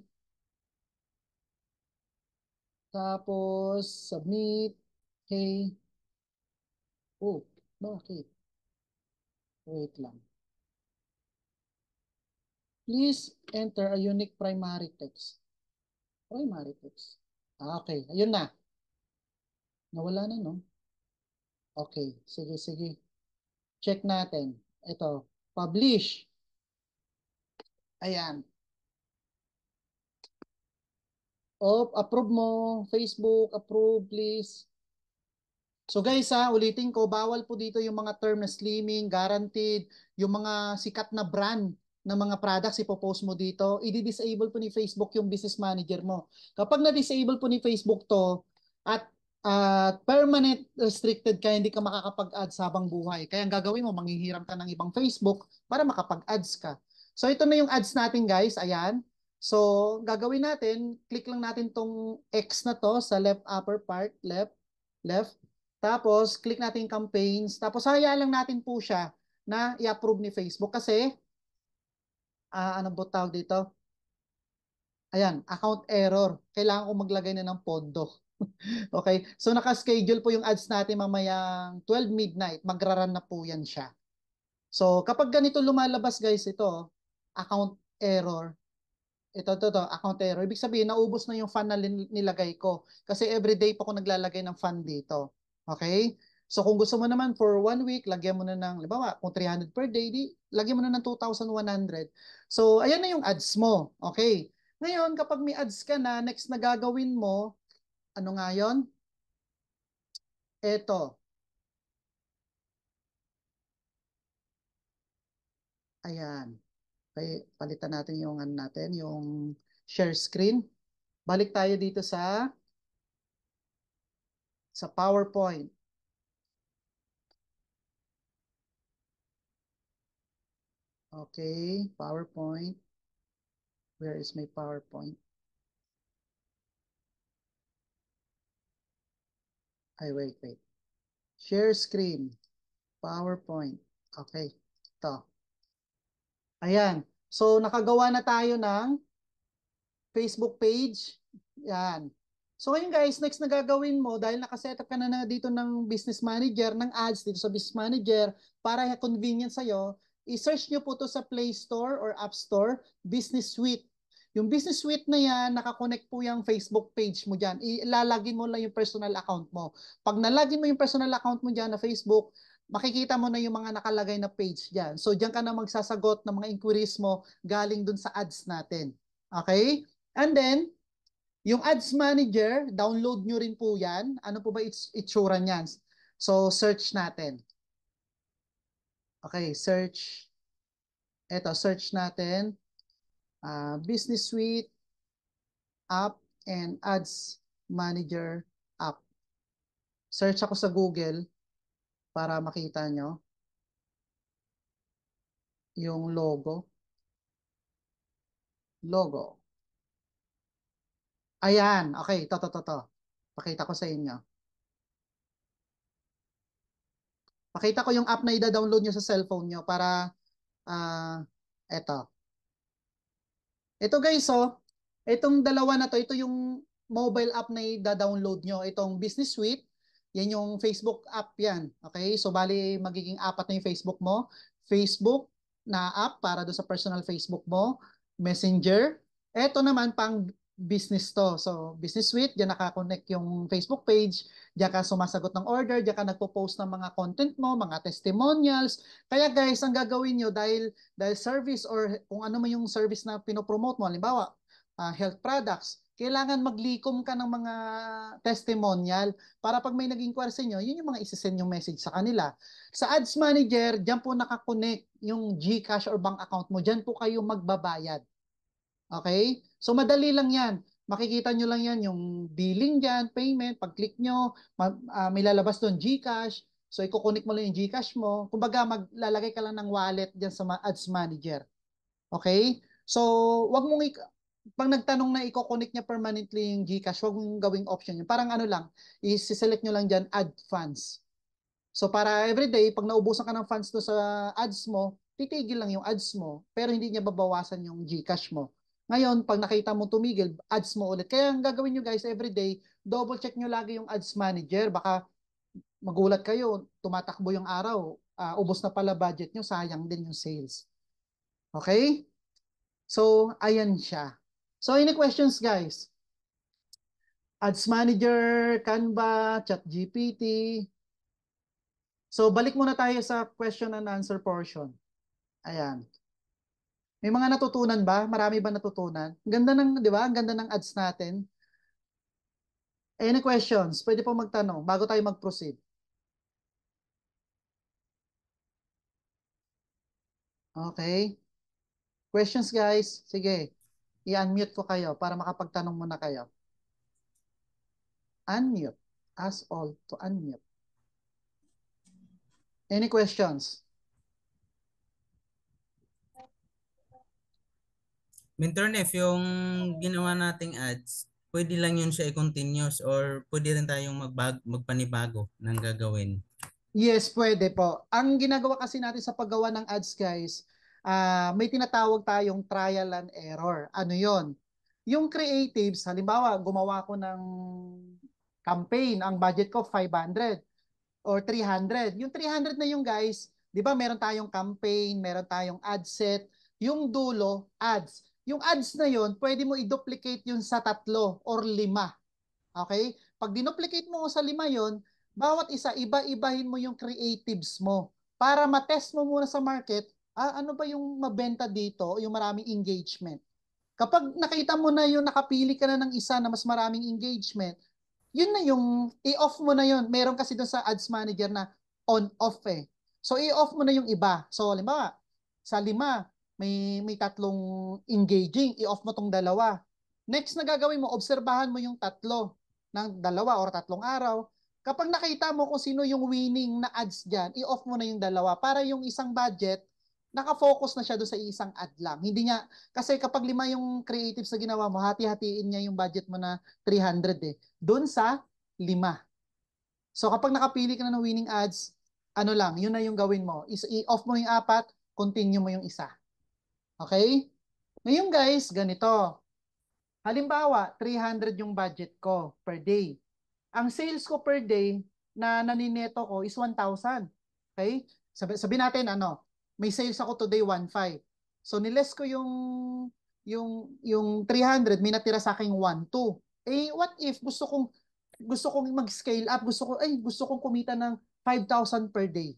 Tapos, submit. Okay. Oh, bakit? Wait lang. Please enter a unique primary text. Primary text. Okay. Ayun na. Nawala na, no? Okay. Sige. Check natin. Ito. Publish. Ayan. Approve mo. Facebook, approve, please. So guys ulitin ko, bawal po dito yung mga term na slimming, guaranteed, yung mga sikat na brand ng mga products ipopost mo dito, i-disable po ni Facebook yung business manager mo. Kapag na-disable po ni Facebook to at permanent restricted ka, hindi ka makakapag-ads habang buhay. Kaya ang gagawin mo, manghihiram ka ng ibang Facebook para makapag-ads ka. So ito na yung ads natin guys, ayan. So gagawin natin, click lang natin tong X na to sa left upper part, left. Tapos, click natin yung campaigns. Tapos, hayaan lang natin po siya na i-approve ni Facebook. Kasi, ano ba tawag dito? Ayan, account error. Kailangan ko maglagay na ng pondo. Okay? So, naka-schedule po yung ads natin mamayang 12 midnight. Magra-run na po yan siya. So, kapag ganito lumalabas guys, ito, account error. Ito, account error. Ibig sabihin, naubos na yung fund na nilagay ko. Kasi everyday po ako naglalagay ng fund dito. Okay? So kung gusto mo naman for 1 week, lagyan mo na ng, halimbawa, kung 300 per day, lagyan mo na ng 2,100. So, ayan na yung ads mo. Okay? Ngayon, kapag may ads ka na, next na gagawin mo, ano nga yun? Ito. Ayan. Okay, palitan natin yung ano natin, yung share screen. Balik tayo dito sa PowerPoint. Okay, PowerPoint. Where is my PowerPoint? Ay, wait. Share screen. PowerPoint. Okay, ito. Ayan. So, nakagawa na tayo ng Facebook page. Yan. So, ngayon guys, next na gagawin mo, dahil nakasetup ka na dito ng business manager, ng ads dito sa business manager, para convenient sa'yo, i-search nyo po to sa Play Store or App Store, Business Suite. Yung Business Suite na yan, nakakonect po yung Facebook page mo dyan. Ilalagin mo lang yung personal account mo. Pag nalagin mo yung personal account mo dyan na Facebook, makikita mo na yung mga nakalagay na page dyan. So, dyan ka na magsasagot ng mga inquiries mo galing dun sa ads natin. Okay? And then, yung Ads Manager, download nyo rin po yan. Ano po ba itsura niyan? So, search natin. Okay, search. Ito, search natin. Business Suite, App, and Ads Manager App. Search ako sa Google para makita nyo yung logo. Logo. Ayan. Okay, to. Pakita ko sa inyo. Pakita ko yung app na i-download nyo sa cellphone nyo para eto. Ito guys, itong dalawa na to, ito yung mobile app na i-download nyo. Itong Business Suite, yan yung Facebook app yan. Okay, so bali magiging apat na yung Facebook mo. Facebook na app para do sa personal Facebook mo. Messenger. Ito naman pang business to. So, Business Suite, diyan nakakonect yung Facebook page, diyan ka sumasagot ng order, diyan ka nagpo-post ng mga content mo, mga testimonials. Kaya guys, ang gagawin nyo dahil service or kung ano man yung service na pinopromote mo, halimbawa, health products, kailangan maglikom ka ng mga testimonial para pag may naging inquiry sa inyo, yun yung mga isasend yung message sa kanila. Sa Ads Manager, diyan po nakakonect yung GCash or bank account mo, diyan po kayo magbabayad. Okay? So madali lang yan. Makikita nyo lang yan, yung billing dyan, payment, pag-click nyo, may lalabas doon GCash. So i-connect mo lang yung GCash mo. Kumbaga maglalagay ka lang ng wallet dyan sa Ads Manager. Okay? So wag mong pag nagtanong na i-connect niya permanently yung GCash, wag mong gawing option yun. Parang ano lang, i-select nyo lang dyan, add funds. So para everyday, pag naubusan ka ng funds do sa ads mo, titigil lang yung ads mo, pero hindi niya babawasan yung GCash mo. Ngayon, pag nakita mo tumigil, ads mo ulit. Kaya ang gagawin nyo guys, everyday, double check nyo lagi yung ads manager. Baka magulat kayo, tumatakbo yung araw, ubos na pala budget nyo, sayang din yung sales. Okay? So, ayan siya. So, any questions guys? Ads manager, Canva, ChatGPT. So, balik muna tayo sa question and answer portion. Ayan. May mga natutunan ba? Marami ba natutunan? Ganda ng, di ba? Ang ganda ng ads natin. Any questions? Pwede po magtanong bago tayo mag-proceed. Okay. Questions guys? Sige. I-unmute ko kayo para makapagtanong muna kayo. Unmute. Ask all to unmute. Any questions? Mentor Nef, yung ginawa nating ads, pwede lang yun siya i-continuous or pwede rin tayong magpanibago ng gagawin. Yes, pwede po. Ang ginagawa kasi natin sa paggawa ng ads, guys, may tinatawag tayong trial and error. Ano yon? Yung creatives, halimbawa, gumawa ko ng campaign, ang budget ko 500 or 300. Yung 300 na yung guys, 'di ba meron tayong campaign, meron tayong ad set, yung dulo, ads. Yung ads na yon, pwede mo i-duplicate yun sa 3 or 5. Okay? Pag dinuplicate mo sa 5 yon, bawat isa, iba-ibahin mo yung creatives mo para matest mo muna sa market, ano ba yung mabenta dito, yung maraming engagement. Kapag nakita mo na yung nakapili ka na ng isa na mas maraming engagement, yun na yung i-off mo na yun. Meron kasi doon sa ads manager na on-off eh. So i-off mo na yung iba. So halimbawa, sa 5, may 3 engaging, i-off mo tong 2. Next na gagawin mo, obserbahan mo yung 3 ng 2 or 3 araw. Kapag nakita mo kung sino yung winning na ads dyan, i-off mo na yung 2 para yung isang budget, nakafocus na siya doon sa isang ad lang. Hindi niya, kasi kapag 5 yung creatives na ginawa mo, hati-hatiin niya yung budget mo na 300 eh doon sa 5. So kapag nakapili ka na ng winning ads, ano lang, yun na yung gawin mo. I-off mo yung 4, continue mo yung isa. Okay? Ngayon guys, ganito. Halimbawa, 300 yung budget ko per day. Ang sales ko per day na nanineto ko is 1,000. Okay? Sabi natin ano, may sales ako today 1,500. So niles ko yung 300, may natira sa akin 1,200. Eh what if gusto kong mag-scale up, gusto kong kumita ng 5,000 per day.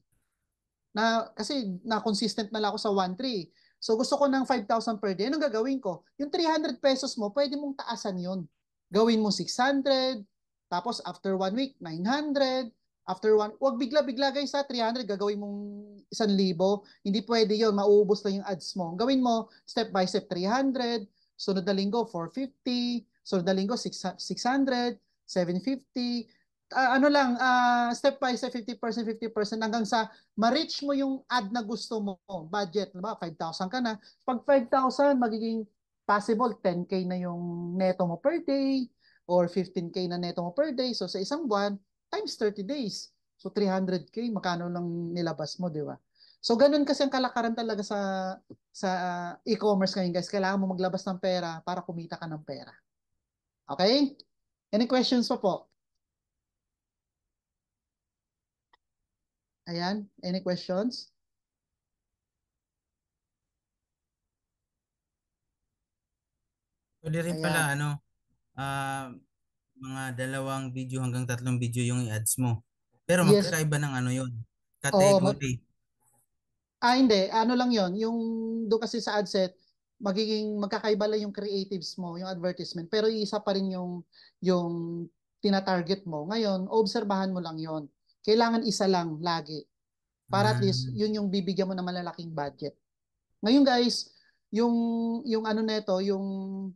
Kasi na consistent na lang ako sa 1,300. So gusto ko ng 5,000 per day. Anong gagawin ko? Yung 300 pesos mo, pwede mong taasan yun. Gawin mo 600, tapos after 1 week, 900, after wag bigla-bigla guys sa 300, gagawin mong 1,000. Hindi pwede yon, mauubos lang yung ads mo. Gawin mo step by step 300, sunod na linggo 450, sunod na linggo 600, 750, ano lang, step by step 50%, 50% hanggang sa ma-reach mo yung ad na gusto mo, budget, diba? 5,000 ka na. Pag 5,000, magiging possible 10K na yung neto mo per day or 15K na neto mo per day. So sa isang buwan, times 30 days. So 300K, magkano lang nilabas mo, di ba? So ganun kasi ang kalakaran talaga sa e-commerce ngayon guys. Kailangan mo maglabas ng pera para kumita ka ng pera. Okay? Any questions pa po? Ayan, any questions? Pwede rin pala, Ayan. ano, ah, mga 2 video hanggang 3 video yung i-ads mo. Pero Yes. magkakaiba ng ano yun, Oo, category. hindi. Ano lang yon yung doon kasi sa adset, magiging magkakaiba lang yung creatives mo, yung advertisement, pero isa pa rin yung tina-target mo. Ngayon, obserbahan mo lang yon. Kailangan isa lang lagi. Para at least, Mm. yun yung bibigyan mo ng malalaking budget. Ngayon guys, yung yung ano neto, yung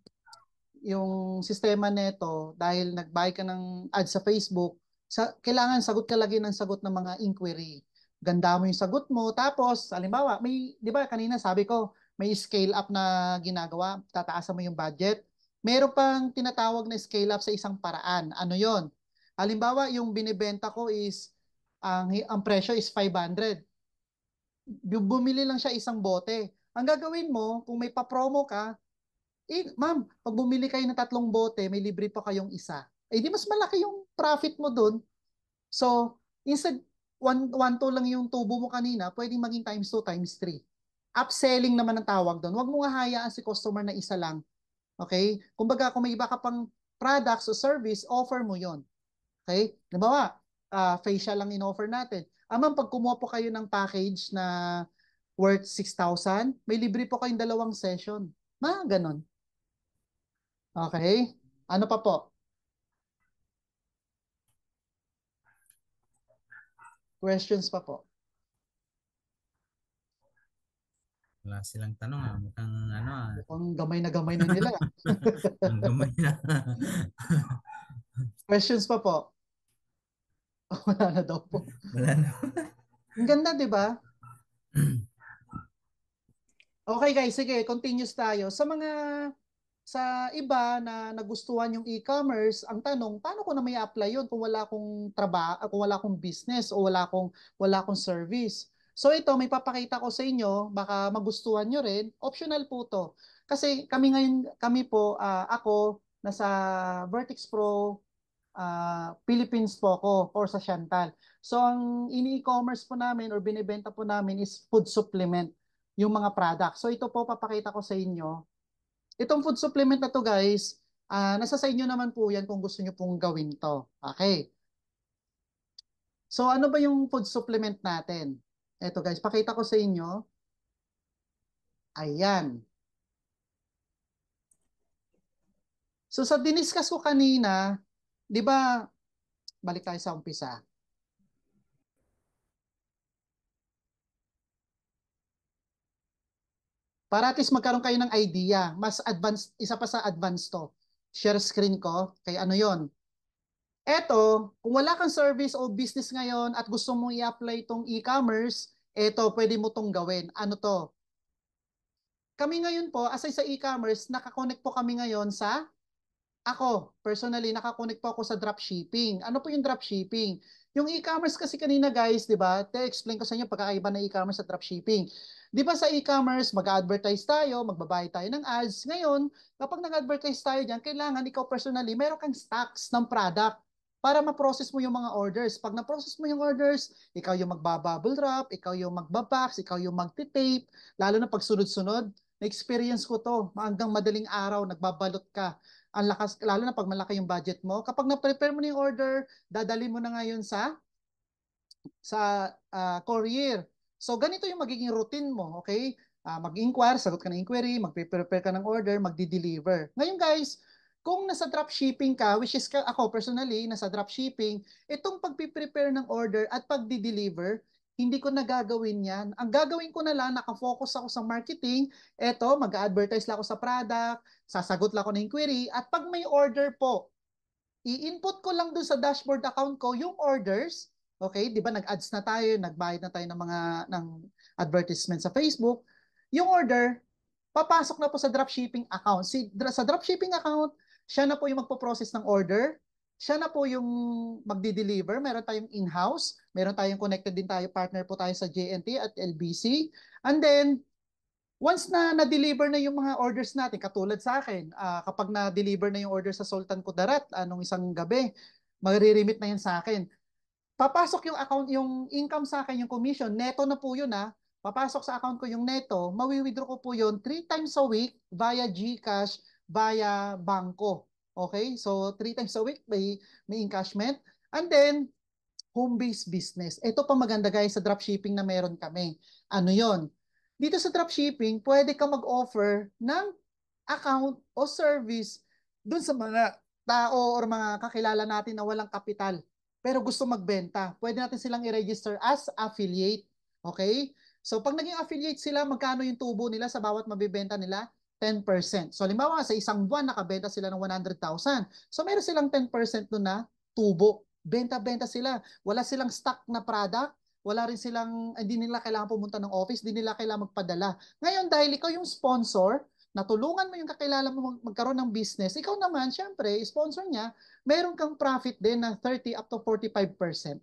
sistema neto dahil nagbayad ka ng ad sa Facebook, kailangan sagot ka lagi ng sagot ng mga inquiry. Ganda mo yung sagot mo. Tapos, halimbawa, may, di ba kanina sabi ko, may scale up na ginagawa, tataasan mo yung budget. Meron pang tinatawag na scale up sa isang paraan. Ano yon? Halimbawa, yung binibenta ko is, ang presyo is 500. Bumili lang siya isang bote. Ang gagawin mo, kung may pa-promo ka, ma'am, pag bumili kayo ng 3 bote, may libre pa kayong isa. Eh, di mas malaki yung profit mo dun. So, instead, 1 2 lang yung tubo mo kanina, pwedeng maging times 2, times 3. Upselling naman ang tawag doon. Huwag mo nga hayaan si customer na isa lang. Okay? Kumbaga, kung may iba ka pang products o service, offer mo yon. Okay? Halimbawa, facial lang in-offer natin. Ma'am, pag kumuha po kayo ng package na worth 6,000, may libre po kayong 2 session. Ganon. Okay? Ano pa po? Questions pa po? Wala silang tanong ah. Mukhang ano ah. Mukhang gamay na nila. Ang gamay na. Questions pa po? Wala na daw po. Wala na. Ang ganda, di ba? Okay guys, sige, continuous tayo. Sa iba na nagustuhan yung e-commerce, ang tanong, paano ko na may apply yun kung wala akong trabaho, kung wala akong business o wala akong service? So ito, may papakita ko sa inyo, baka magustuhan nyo rin. Optional po to. Kasi kami ngayon, kami po, ako, nasa Vertex Pro Philippines po ako or sa Chantal. So ang ini-e-commerce po namin or binibenta po namin is food supplement, yung mga product. So ito po papakita ko sa inyo. Itong food supplement na to guys, nasa sa inyo naman po yan kung gusto nyo pong gawin to. Okay. So ano ba yung food supplement natin? Ito guys, pakita ko sa inyo. Ayan. So sa diniscuss ko kanina, di ba, balik tayo sa umpisa. Para at least magkaroon kayo ng idea. Mas advanced, isa pa sa advanced to. Share screen ko. Kay ano yon? Eto, kung wala kang service o business ngayon at gusto mong i-apply itong e-commerce, eto, pwede mo tong gawin. Ano to? Kami ngayon po, aside sa e-commerce, nakakonect po kami ngayon sa ako, personally, nakakonect po ako sa dropshipping. Ano po yung dropshipping? Yung e-commerce kasi kanina guys, di ba? Explain ko sa inyo pagkakaiba ng e-commerce at dropshipping. Di ba sa e-commerce, mag-advertise tayo, magbabayad tayo ng ads. Ngayon, kapag nag-advertise tayo dyan, kailangan ikaw personally, meron kang stocks ng product para ma-process mo yung mga orders. Pag na-process mo yung orders, ikaw yung magbabubble wrap, ikaw yung magbabox, ikaw yung magtitape, lalo na pag sunod-sunod. Na-experience ko to, hanggang madaling araw, nagbabalot ka ang lakas, lalo na pag malaki yung budget mo. Kapag na-prepare mo na yung order, dadali mo na ngayon sa courier. So, ganito yung magiging routine mo, okay? Mag-inquire, sagot ka ng inquiry, mag-prepare ka ng order, magdi-deliver. Ngayon guys, kung nasa dropshipping ka, which is ako personally, nasa dropshipping, itong pag-prepare ng order at pag-deliver, hindi ko na gagawin yan. Ang gagawin ko na lang, nakafocus ako sa marketing, eto, mag-advertise lang ako sa product, sasagot lang ako ng inquiry, at pag may order po, i-input ko lang dun sa dashboard account ko yung orders. Okay, 'di ba nag-ads na tayo, nagbayad na tayo ng advertisement sa Facebook. Yung order, papasok na po sa dropshipping account. Sa dropshipping account, siya na po yung magpo-process ng order. Siya na po yung magdi-deliver. Meron tayong in-house, meron tayong connected din tayo, partner po tayo sa JNT at LBC. And then, once na na-deliver na yung mga orders natin, katulad sa akin, kapag na-deliver na yung order sa Sultan Kudarat anong isang gabi, magre-remit na yan sa akin. Papasok yung account, yung income sa akin, yung commission, neto na po yun Papasok sa account ko yung neto, mawi-withdraw ko po yun 3 times a week via GCash, via bangko. Okay? So, 3 times a week may encashment. And then, home-based business. Ito pa maganda guys sa dropshipping na meron kami. Ano yon? Dito sa dropshipping, pwede ka mag-offer ng account o service dun sa mga tao or mga kakilala natin na walang kapital pero gusto magbenta. Pwede natin silang i-register as affiliate. Okay? So pag naging affiliate sila, magkano yung tubo nila sa bawat mabibenta nila? 10%. So halimbawa sa isang buwan nakabenta sila ng 100,000. So meron silang 10% doon na tubo. Benta-benta sila. Wala silang stock na product. Wala rin silang, hindi nila kailangan pumunta ng office, hindi nila kailangan magpadala. Ngayon, dahil ikaw yung sponsor, natulungan mo yung kakilala mo magkaroon ng business, ikaw naman, syempre, sponsor niya, meron kang profit din na 30 up to 45%.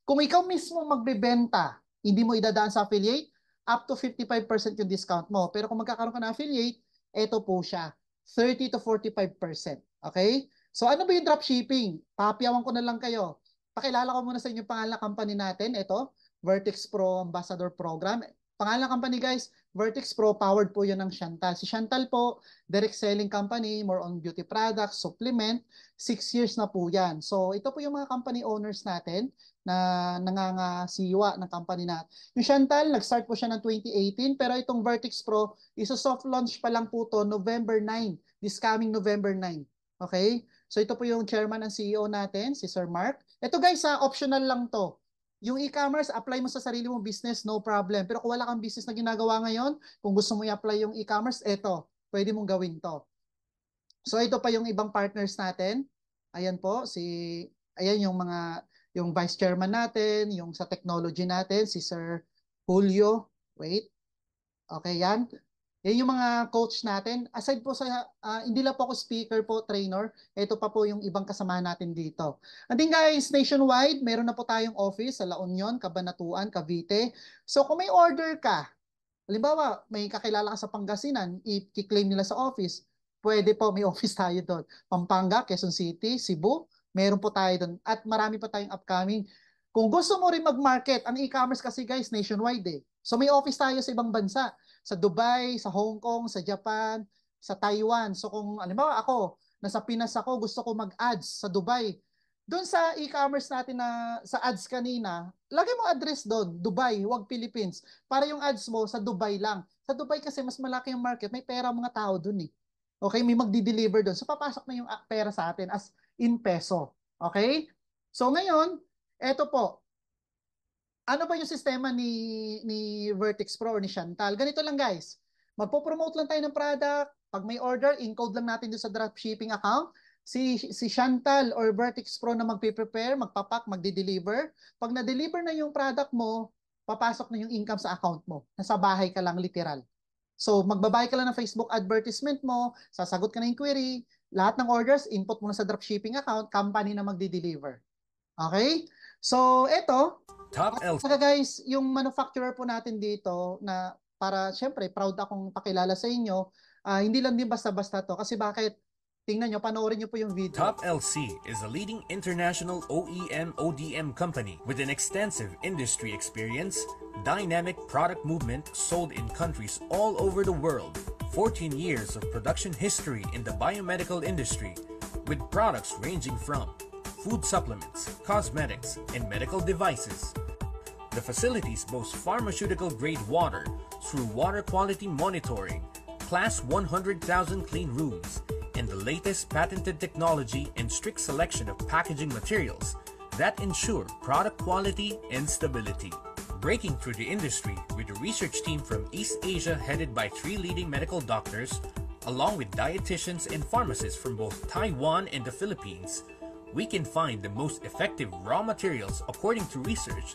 Kung ikaw mismo magbebenta, hindi mo idadaan sa affiliate, up to 55% yung discount mo. Pero kung magkakaroon ka ng affiliate, ito po siya, 30 to 45%. Okay? So ano ba yung dropshipping? Papayawan ko na lang kayo. Pakilala ko muna sa inyo yung pangalan ng company natin. Ito, Vertex Pro Ambassador Program. Pangalan ng company guys, Vertex Pro, powered po yun ng Chantal. Si Chantal po, direct selling company, more on beauty products, supplement. 6 years na po yan. So ito po yung mga company owners natin na nangangasiwa ng company natin. Yung Chantal, nag-start po siya ng 2018, pero itong Vertex Pro, isa-soft launch pa lang po to November 9, this coming November 9. Okay? So ito po yung chairman and CEO natin, si Sir Mark. Ito guys, optional lang to. Yung e-commerce, apply mo sa sarili mong business, no problem. Pero kung wala kang business na ginagawa ngayon, kung gusto mo i-apply yung e-commerce, eto, pwede mong gawin to. So ito pa yung ibang partners natin. Ayan po, ayan yung vice chairman natin, yung sa technology natin, si Sir Julio. Wait. Okay, yan. Yan yung mga coach natin. Aside po sa, hindi lang po ako speaker po, trainer, ito pa po yung ibang kasamahan natin dito. And then guys, nationwide, meron na po tayong office sa La Union, Cabanatuan, Cavite. So kung may order ka, halimbawa, may kakilala ka sa Pangasinan, i-claim nila sa office, pwede po, may office tayo doon. Pampanga, Quezon City, Cebu, meron po tayo doon. At marami pa tayong upcoming. Kung gusto mo rin mag-market, ang e-commerce kasi guys, nationwide eh. So may office tayo sa ibang bansa. Sa Dubai, sa Hong Kong, sa Japan, sa Taiwan. So kung, halimbawa ako, nasa Pinas ako, gusto ko mag-ads sa Dubai. Doon sa e-commerce natin na sa ads kanina, lagay mo address doon, Dubai, huwag Philippines. Para yung ads mo sa Dubai lang. Sa Dubai kasi mas malaki yung market, may pera mga tao doon eh. Okay, may magdi-deliver doon. So papasok na yung pera sa atin as in peso. Okay? So ngayon, eto po. Ano ba yung sistema ni Vertex Pro or ni Chantal? Ganito lang guys. Magpo-promote lang tayo ng product. Pag may order, encode lang natin doon sa dropshipping account. Si Chantal or Vertex Pro na magpe-prepare, magpapak, magde-deliver. Pag na-deliver na yung product mo, papasok na yung income sa account mo. Nasa bahay ka lang, literal. So, magbabayad ka lang ng Facebook advertisement mo, sasagot ka na yung query, lahat ng orders, input mo na sa dropshipping account, company na magde-deliver. Okay? So, eto, Top L. saka guys, yung manufacturer po natin dito na para syempre proud akong pakilala sa inyo, hindi lang din basta-basta to kasi bakit? Tingnan nyo, panoorin nyo po yung video. Top LC is a leading international OEM ODM company with an extensive industry experience, dynamic product movement sold in countries all over the world, 14 years of production history in the biomedical industry, with products ranging from food supplements, cosmetics, and medical devices. The facilities boast pharmaceutical-grade water through water quality monitoring, Class 100,000 clean rooms, and the latest patented technology and strict selection of packaging materials that ensure product quality and stability. Breaking through the industry with a research team from East Asia headed by 3 leading medical doctors, along with dietitians and pharmacists from both Taiwan and the Philippines, we can find the most effective raw materials according to research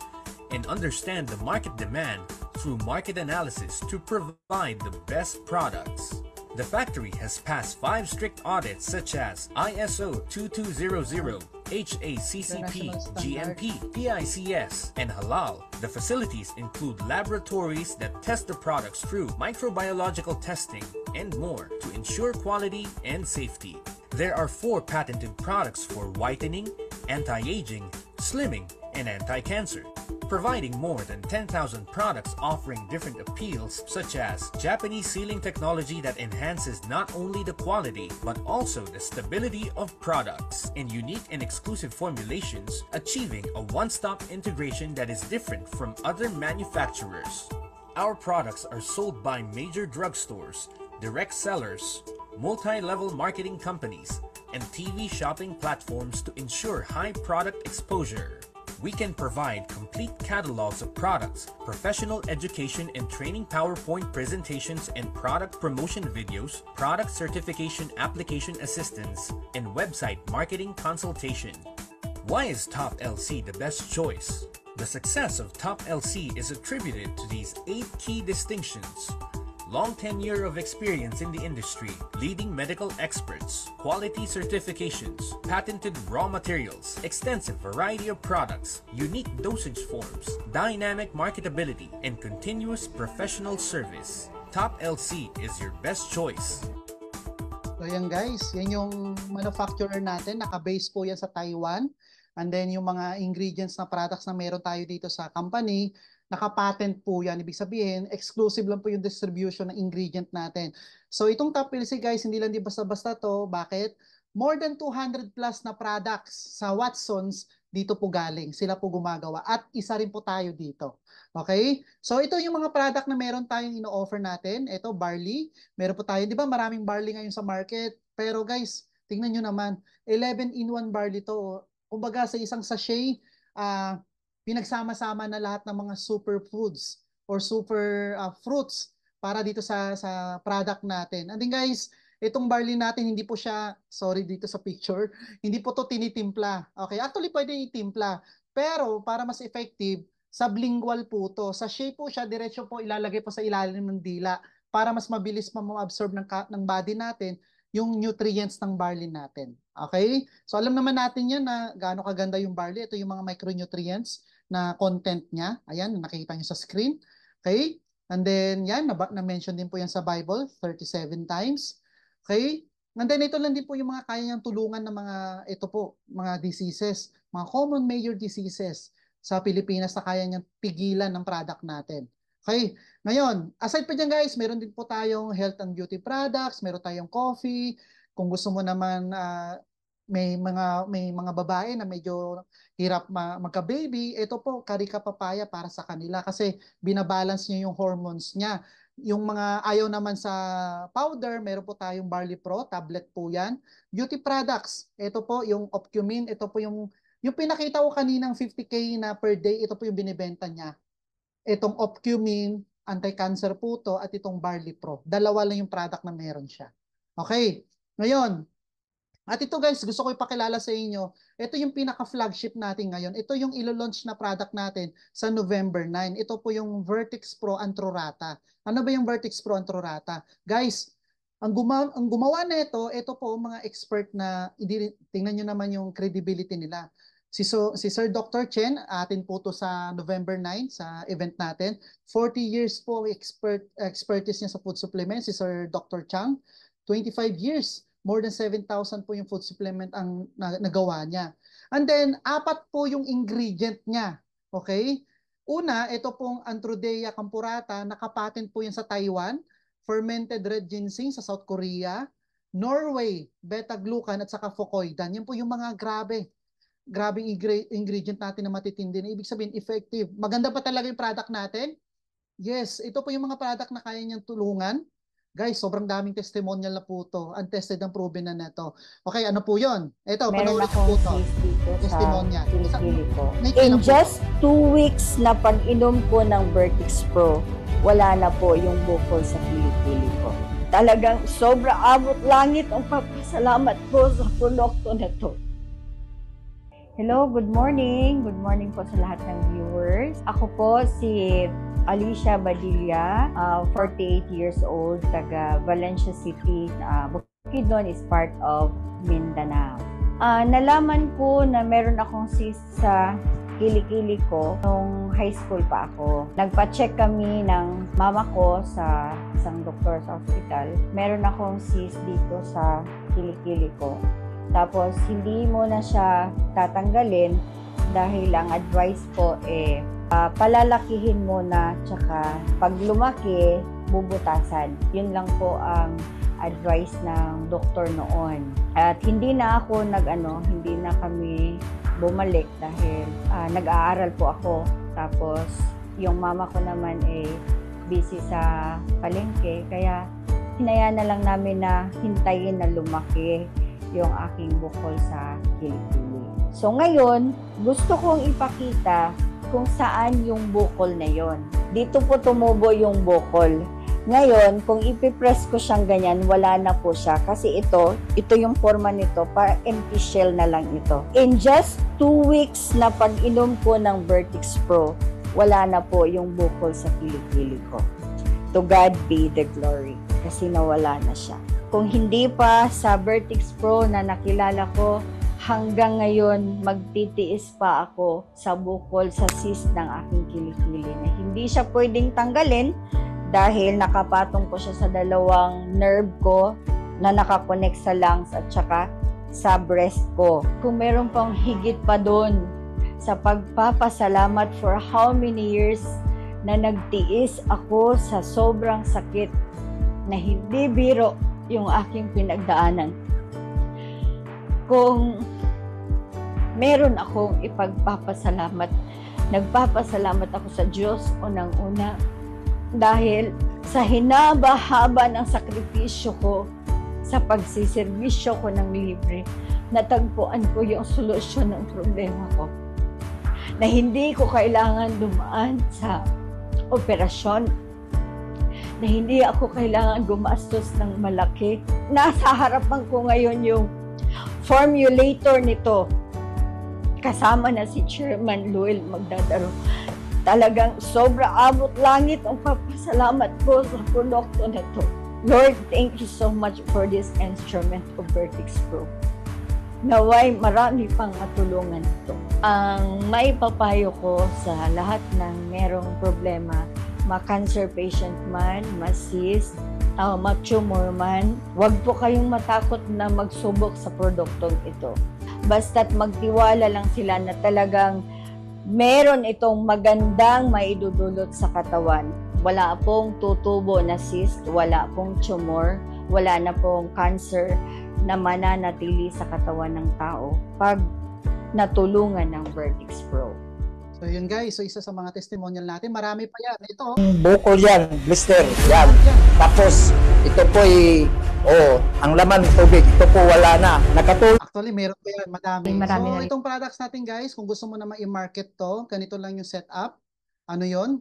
and understand the market demand through market analysis to provide the best products. The factory has passed 5 strict audits such as ISO 2200, HACCP, GMP, PICS, and Halal. The facilities include laboratories that test the products through microbiological testing and more to ensure quality and safety. There are 4 patented products for whitening, anti-aging, slimming, and anti-cancer. providing more than 10,000 products offering different appeals such as Japanese sealing technology that enhances not only the quality but also the stability of products, and unique and exclusive formulations, achieving a one-stop integration that is different from other manufacturers. Our products are sold by major drugstores, direct sellers, multi-level marketing companies, and TV shopping platforms to ensure high product exposure. We can provide complete catalogs of products, professional education and training PowerPoint presentations and product promotion videos, product certification application assistance, and website marketing consultation. Why is Top LC the best choice? The success of Top LC is attributed to these 8 key distinctions: long tenure of experience in the industry, leading medical experts, quality certifications, patented raw materials, extensive variety of products, unique dosage forms, dynamic marketability, and continuous professional service. Top LC is your best choice. So yan guys, yan yung manufacturer natin. Naka-base po yan sa Taiwan. And then yung mga ingredients na products na meron tayo dito sa company, naka-patent po yan. Ibig sabihin, exclusive lang po yung distribution ng ingredient natin. So itong Top LC guys, hindi lang di basta-basta to. Bakit? More than 200 plus na products sa Watsons dito po galing. Sila po gumagawa. At isa rin po tayo dito. Okay? So ito yung mga product na meron tayong ino-offer natin. Ito, barley. Meron po tayo. Di ba maraming barley ngayon sa market? Pero guys, tingnan nyo naman. 11-in-1 barley to. Kumbaga sa isang sachet, pinagsama-sama na lahat ng mga superfoods or super fruits para dito sa product natin. And then guys, itong barley natin, hindi po siya, sorry dito sa picture, hindi po to tinitimpla. Okay, actually pwede itimpla. Pero para mas effective, sublingual po to. Sa shape po siya, diretso po ilalagay po sa ilalim ng dila para mas mabilis ma-absorb ng body natin yung nutrients ng barley natin. Okay? So alam naman natin yan na gaano kaganda yung barley. Ito yung mga micronutrients na content niya. Ayan, nakikita nyo sa screen. Okay? And then, yan, na-mention din po yan sa Bible, 37 times. Okay? And then, ito lang din po yung mga kaya niyang tulungan ng mga, ito po, mga diseases, mga common major diseases sa Pilipinas na kaya niyang pigilan ng product natin. Okay? Ngayon, aside pa dyan guys, meron din po tayong health and beauty products, meron tayong coffee. Kung gusto mo naman, may mga babae na medyo hirap magka-baby, ito po, Carica Papaya para sa kanila kasi binabalance niya yung hormones niya. Yung mga ayaw naman sa powder, meron po tayong Barley Pro, tablet po yan. Beauty products, ito po yung Opcumin, ito po yung pinakita ko kaninang 50K na per day, ito po yung binibenta niya. Itong Opcumin, anti-cancer po to, at itong Barley Pro. Dalawa lang yung product na meron siya. Okay, ngayon, at ito guys, gusto ko ipakilala sa inyo, ito yung pinaka-flagship natin ngayon. Ito yung ilo-launch na product natin sa November 9. Ito po yung Vertex Pro Antrorata. Ano ba yung Vertex Pro Antrorata? Guys, ang gumawa nito, ito po mga expert na, tingnan nyo naman yung credibility nila. Si Sir Dr. Chen, atin po to sa November 9 sa event natin. 40 years po expertise niya sa food supplements, si Sir Dr. Chang. 25 years. More than 7,000 po yung food supplement ang nagawa niya. And then, 4 po yung ingredient niya. Okay? Una, ito pong Anthrodea campurata, nakapatent po yan sa Taiwan. Fermented red ginseng sa South Korea. Norway, beta-glucan at saka fucoidan. Yan po yung mga grabing ingredient natin na matitindi. Ibig sabihin, effective. Maganda pa talaga yung product natin? Yes, ito po yung mga product na kaya niyang tulungan. Guys, sobrang daming testimonial na po ito. Untested and proven na neto. Okay, ano po yun? Ito, panoorin po ito. Testimonial. Kilikili ko. In just 2 weeks na pag-inom ko ng Vertex Pro, wala na po yung bukol sa kilikili ko. Talagang sobra abot langit ang pagpasalamat ko sa produkto na to. Hello, good morning. Good morning po sa lahat ng viewers. Ako po si Alicia Badilla, 48 years old, taga Valencia City. Bukidnon is part of Mindanao. Nalaman ko na meron akong cyst sa kilikili ko nung high school pa ako. Nagpa-check kami ng mama ko sa isang doktor sa hospital. Meron akong cyst dito sa kilikili ko. Tapos, hindi mo na siya tatanggalin dahil ang advice po Palalakihin muna, tsaka pag lumaki, bubutasan. Yun lang po ang advice ng doktor noon. At hindi na hindi na kami bumalik dahil nag-aaral po ako. Tapos yung mama ko naman busy sa palengke, kaya hinayaan na lang namin na hintayin na lumaki yung aking bukol sa kilikili. So ngayon, gusto kong ipakita kung saan yung bukol na yon. Dito po tumubo yung bukol. Ngayon, kung ipipress ko siyang ganyan, wala na po siya. Kasi ito yung forma nito, para empty shell na lang ito. In just 2 weeks na pag-inom ko ng Vertix Pro, wala na po yung bukol sa kilikili ko. To God be the glory. Kasi nawala na siya. Kung hindi pa sa Vertix Pro na nakilala ko, hanggang ngayon magtitiis pa ako sa bukol sa cyst ng aking kilikili na hindi siya pwedeng tanggalin dahil nakapatong ko siya sa dalawang nerve ko na nakakonect sa lungs at saka sa breast ko. Kung meron pang higit pa doon sa pagpapasalamat for how many years na nagtiis ako sa sobrang sakit na hindi biro yung aking pinagdaanan. Kung meron akong ipagpapasalamat, nagpapasalamat ako sa Diyos unang-una dahil sa hinaba-haba ng sakripisyo ko sa pagsiservisyo ko ng libre, natagpuan ko yung solusyon ng problema ko. Na hindi ko kailangan dumaan sa operasyon, na hindi ako kailangan gumastos ng malaki. Nasa harapan ko ngayon yung formulator nito. Kasama na si Chairman Luel Magdadaro. Talagang sobra abot langit ang papasalamat ko sa produkto na to. Lord, thank you so much for this instrument of Vertix Pro. Naway marami pang matulungan ito. Ang may papayo ko sa lahat ng merong problema, ma-cancer patient man, ma-cyst, ma-tumor man, huwag po kayong matakot na magsubok sa produktong ito. Basta't magtiwala lang sila na talagang meron itong magandang maidudulot sa katawan. Wala pong tutubo na cyst, wala pong tumor, wala na pong cancer na mananatili sa katawan ng tao pag natulungan ng Vertix Pro. So yun guys, so isa sa mga testimonial natin, marami pa yan. Ito, Bukol yan, blister, yan. Tapos, ito po ang laman tubig, ito po wala na. Nakatulog. actually meron pa yan, madami. Marami So na rin. itong products natin guys, kung gusto mo naman i-market to, ganito lang yung setup. Ano yon?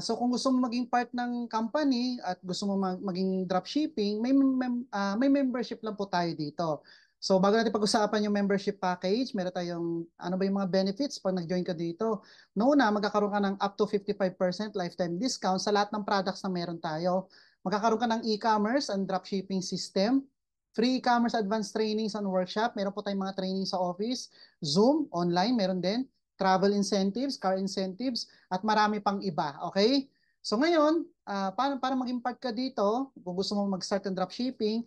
So kung gusto mo maging part ng company at gusto mo maging dropshipping, may membership lang po tayo dito. So bago natin pag-usapan yung membership package, meron tayong ano ba yung mga benefits pag nag-join ka dito. Noona, magkakaroon ka ng up to 55% lifetime discount sa lahat ng products na meron tayo. Magkakaroon ka ng e-commerce and dropshipping system, free e-commerce advanced trainings and workshop, meron po tayong mga training sa office, Zoom, online, meron din, travel incentives, car incentives, at marami pang iba, okay? So ngayon, para maging part ka dito, kung gusto mo mag-start ng dropshipping,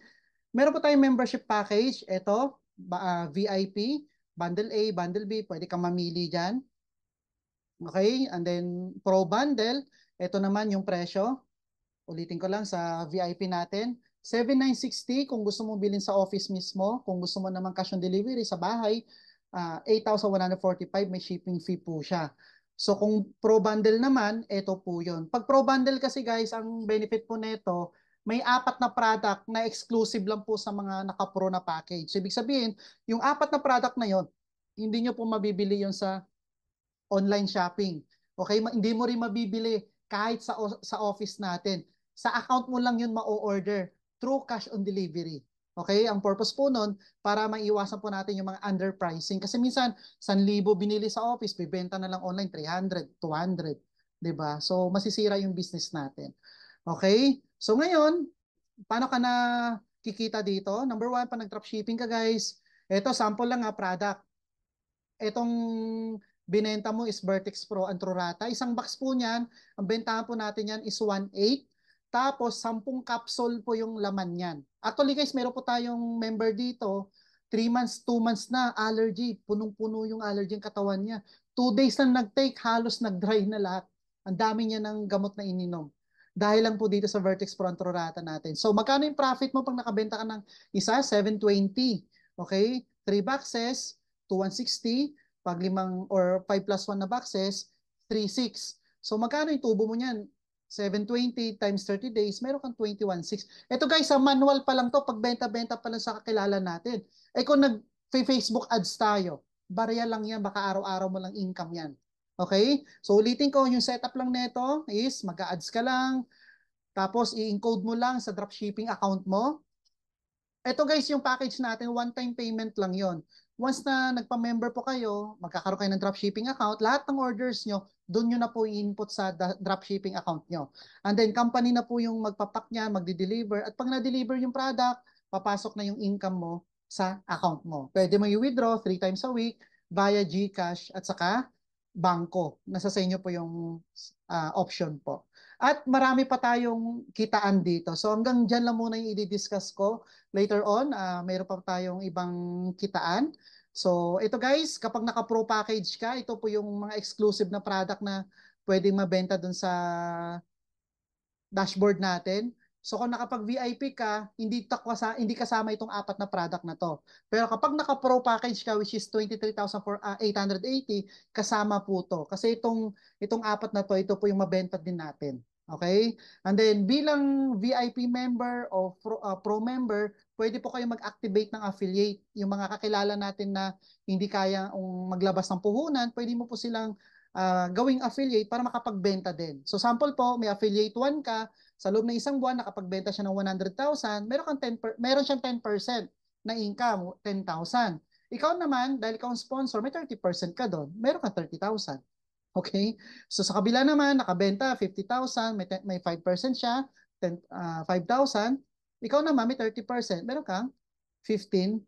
meron po tayong membership package. Ito, VIP, Bundle A, Bundle B, pwede kang mamili dyan. Okay, and then Pro Bundle, ito naman yung presyo. Ulitin ko lang sa VIP natin. 7,960 kung gusto mo bilhin sa office mismo. Kung gusto mo naman cash on delivery sa bahay, 8,145, may shipping fee po siya. So kung Pro Bundle naman, ito po yun. Pag Pro Bundle kasi guys, ang benefit po nito, may 4 na product na exclusive lang po sa mga naka-pro na package. So, ibig sabihin, yung 4 na product na yon, hindi nyo po mabibili yon sa online shopping. Okay? Hindi mo rin mabibili kahit sa office natin. Sa account mo lang yun ma-order through cash on delivery. Okay? Ang purpose po nun, para maiwasan po natin yung mga underpricing. Kasi minsan, 1,000 binili sa office, bibenta na lang online, 300, 200. Diba? So, masisira yung business natin. Okay? So ngayon, paano ka na kikita dito? Number 1, pa nag-dropshipping ka guys. Ito, sample lang product. Itong binenta mo is Vertix Pro Antrurata. Isang box po niyan, ang bentahan po natin yan is 1.8. Tapos, 10 capsule po yung laman niyan. Actually guys, meron po tayong member dito, 3 months, 2 months na, allergy. Punong-puno yung allergy ng katawan niya. 2 days lang nag-take, halos nag-dry na lahat. Ang dami niya ng gamot na ininom. Dahil lang po dito sa Vertex Pro Pro Rata natin. So magkano yung profit mo pag nakabenta ka ng isa? 720. Okay? 3 boxes, 2,160. Pag 5 or 5 plus 1 na boxes, 3,600. So magkano yung tubo mo niyan? 720 times 30 days, meron kang 21,600. Ito guys, sa manual pa lang to, pag benta-benta pa lang sa kakilala natin. Eh kung nag-Facebook ads tayo, barya lang yan, baka araw-araw mo lang income yan. Okay? So ulitin ko, yung setup lang nito is mag-a-ads ka lang, tapos i-encode mo lang sa dropshipping account mo. Ito guys, yung package natin, one-time payment lang yon. Once na nagpa-member po kayo, magkakaroon kayo ng dropshipping account, lahat ng orders nyo, doon nyo na po i-input sa dropshipping account nyo. And then company na po yung magpapak niyan, magdi-deliver. At pag na-deliver yung product, papasok na yung income mo sa account mo. Pwede mo i-withdraw 3 times a week via GCash at saka bangko. Nasa sa inyo po yung option po. At marami pa tayong kitaan dito. So hanggang dyan lang muna yung i-discuss ko. Later on, mayroon pa tayong ibang kitaan. So ito guys, kapag naka-pro package ka, ito po yung mga exclusive na product na pwedeng mabenta dun sa dashboard natin. So kung nakapag-VIP ka, hindi kasama itong 4 na product na to. Pero kapag naka-pro package ka, which is 23,880, kasama po to. Kasi itong 4 na to, ito po yung mabenta din natin. Okay? And then bilang VIP member o pro member, pwede po kayo mag-activate ng affiliate. Yung mga kakilala natin na hindi kaya maglabas ng puhunan, pwede mo po silang gawing affiliate para makapagbenta din. So sample po, may affiliate 1 ka, sa loob ng isang buwan, nakapagbenta siya ng 100,000, meron siyang 10% na income, 10,000. Ikaw naman, dahil ikaw ang sponsor, may 30% ka doon, meron kang 30,000. Okay? So sa kabila naman, nakabenta 50,000, may 5% siya, 5,000. Ikaw naman, may 30%, meron kang 15,000.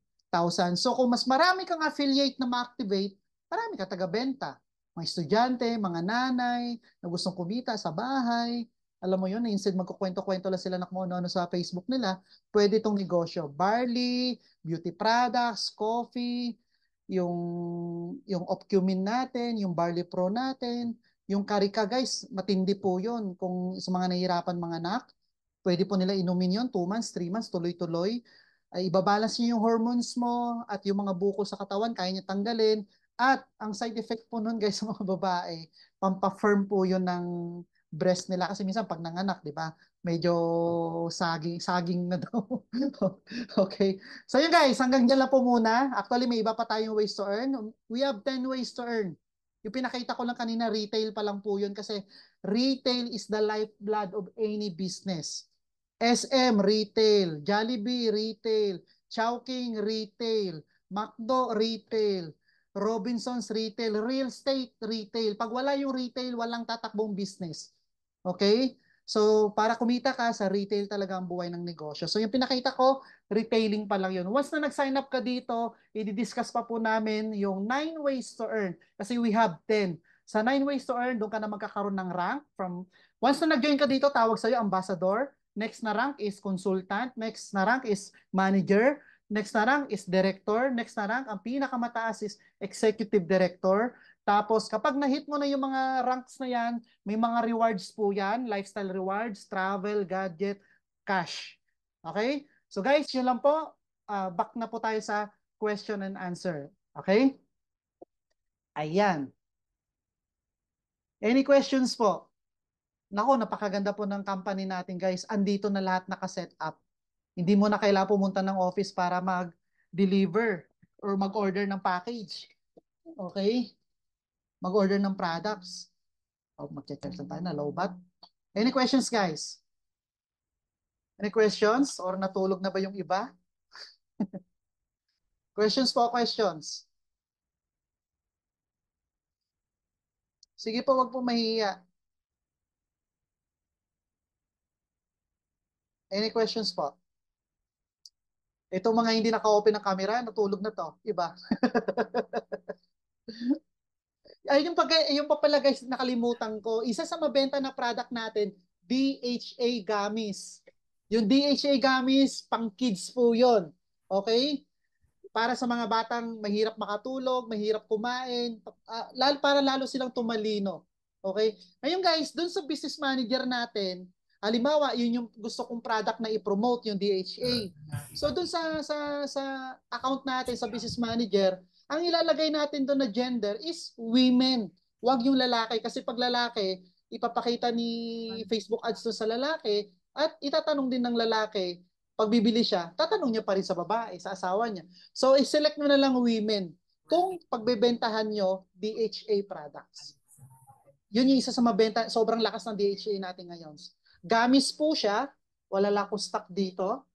So kung mas marami kang affiliate na ma-activate, marami ka taga-benta. Mga estudyante, mga nanay, na gustong kumita sa bahay, alam mo yun, instead magkukwento-kwento lang sila na kung ano sa Facebook nila, pwede itong negosyo. Barley, beauty products, coffee, yung Opcumin natin, yung Barley Pro natin, yung Carica guys, matindi po yun. Kung sa mga nahihirapan mga anak, pwede po nila inumin yun, 2 months, 3 months, tuloy-tuloy. Ay, ibabalance nyo yung hormones mo at yung mga bukol sa katawan, kaya nyo tanggalin. At ang side effect po nun guys sa mga babae, pampafirm po yun ng breast nila kasi minsan pag nanganak, 'di ba? Medyo saging na daw. Okay. So yun guys, hanggang diyan lang po muna. Actually may iba pa tayong ways to earn. We have 10 ways to earn. Yung pinakita ko lang kanina, retail pa lang po yun kasi retail is the lifeblood of any business. SM retail, Jollibee retail, Chowking retail, McDo retail, Robinsons retail, real estate retail. Pag wala yung retail, walang tatakbong business. Okay? So, para kumita ka, sa retail talaga ang buhay ng negosyo. So, yung pinakita ko, retailing pa lang yun. Once na nag-sign up ka dito, i-discuss pa po namin yung 9 ways to earn. Kasi we have 10. Sa 9 ways to earn, doon ka na magkakaroon ng rank. Once na nag-join ka dito, tawag sa'yo ambassador. Next na rank is consultant. Next na rank is manager. Next na rank is director. Next na rank, ang pinakamataas is executive director. Tapos kapag na-hit mo na yung mga ranks na yan, may mga rewards po yan, lifestyle rewards, travel, gadget, cash. Okay? So guys, yun lang po. Back na po tayo sa question and answer. Okay? Ayan. Any questions po? Nako, napakaganda po ng company natin guys. Andito na lahat nakaset up. Hindi mo na kailangan pumunta ng office para mag-deliver or mag-order ng package. Okay? Mag-order ng products. Mag-check lang tayo na lowbat. Any questions guys? Any questions? Or natulog na ba yung iba? Questions po, questions. Sige po, wag po mahihiya. Any questions po? Ito mga hindi naka-open ng camera, natulog na to. Iba. Ay, yung pa pala guys, nakalimutan ko. Isa sa mabenta na product natin, DHA gummies. Yung DHA gummies, pang kids po yun. Okay? para sa mga batang mahirap makatulog, mahirap kumain, para lalo silang tumalino. Okay? Ngayon guys, dun sa business manager natin, halimbawa, yun yung gusto kong product na i-promote, yung DHA. So dun sa account natin, sa business manager, ang ilalagay natin doon na gender is women. Huwag yung lalaki. Kasi pag lalaki, ipapakita ni Facebook ads doon sa lalaki at itatanong din ng lalaki, pag bibili siya, tatanong niya pa rin sa babae, sa asawa niya. So, i-select nyo na lang women kung pagbebentahan nyo DHA products. Yun yung isa sa mabenta, sobrang lakas ng DHA natin ngayon. Gamis po siya, wala lang akong stock dito.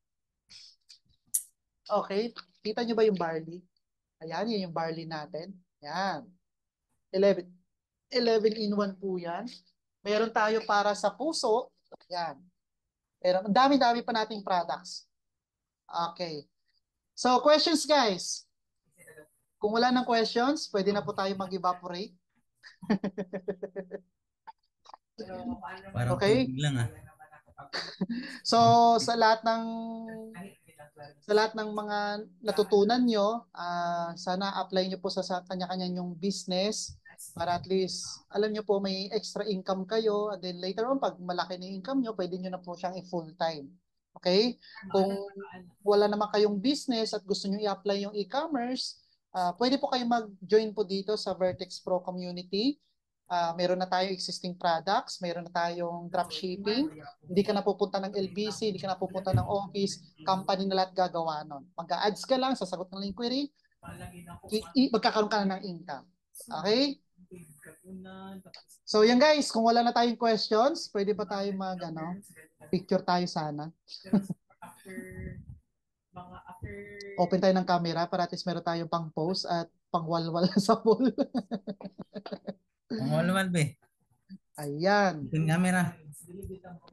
Okay, kita nyo ba yung barley? Ayan, yun yung barley natin. Ayan. 11 in 1 po yan. Meron tayo para sa puso. Ayan. Pero ang dami-dami pa nating products. Okay. So, questions guys. Kung wala ng questions, pwede na po tayo mag-evaporate. Parang Okay. tubig lang ah. So, sa lahat ng mga natutunan nyo, sana apply nyo po sa kanya-kanya yung business para at least, alam nyo po, may extra income kayo. And then later on, pag malaki na income nyo, pwede nyo na po siyang i-full time. Okay? Kung wala naman kayong business at gusto nyo i-apply yung e-commerce, pwede po kayo mag-join po dito sa Vertex Pro community. Meron na tayong existing products, meron na tayong dropshipping. Hindi ka na pupunta ng LBC, hindi ka na pupunta ng office, company na lahat gagawa nun. Mag-ads ka lang, sasagot ng inquiry, magkakaroon ka na ng income. Okay? So yan guys, kung wala na tayong questions, pwede pa tayo picture tayo sana. Open tayo ng camera para at least meron tayong pang post at pang walwal sa pool. Ang walwal be. Ayan. Open camera.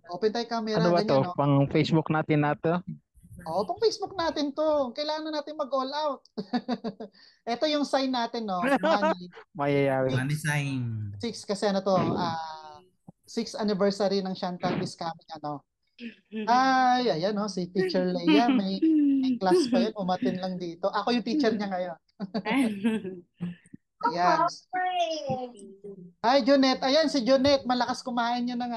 Open tayo camera. Ano ba ganyan, to? no? Pang Facebook natin na to? Oo, pang Facebook natin to. Kailangan natin mag-all out. Ito yung sign natin, no? Money. Mayayari. Money sign. 6 kasi 6th anniversary ng Chantal is coming, Ay, ayan, no? Si Teacher Leia, may class pa yun, umatin lang dito. Ako yung teacher niya ngayon. Ayan. Hi, Jonette. Ayan, si Jonette, malakas kumain niya ng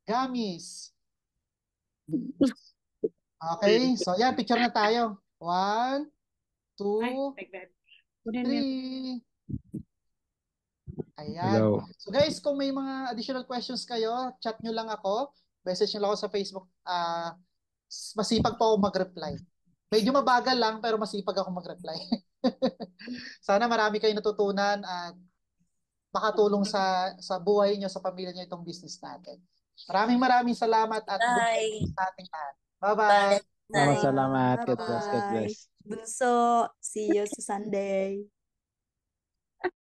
gamis. Okay, so ayan, picture na tayo. 1, 2, 3. Ayan. Hello. So guys, kung may mga additional questions kayo, chat nyo lang ako. Message nyo lang ako sa Facebook. Masipag po ako mag-reply. Medyo mabagal lang, pero masipag ako mag-reply. Sana marami kayong natutunan at makatulong sa buhay nyo, sa pamilya nyo itong business natin. Maraming salamat at good luck sa ating lahat. Bye-bye. Salamat. God bless. God bless. Bunso, see you sa Sunday.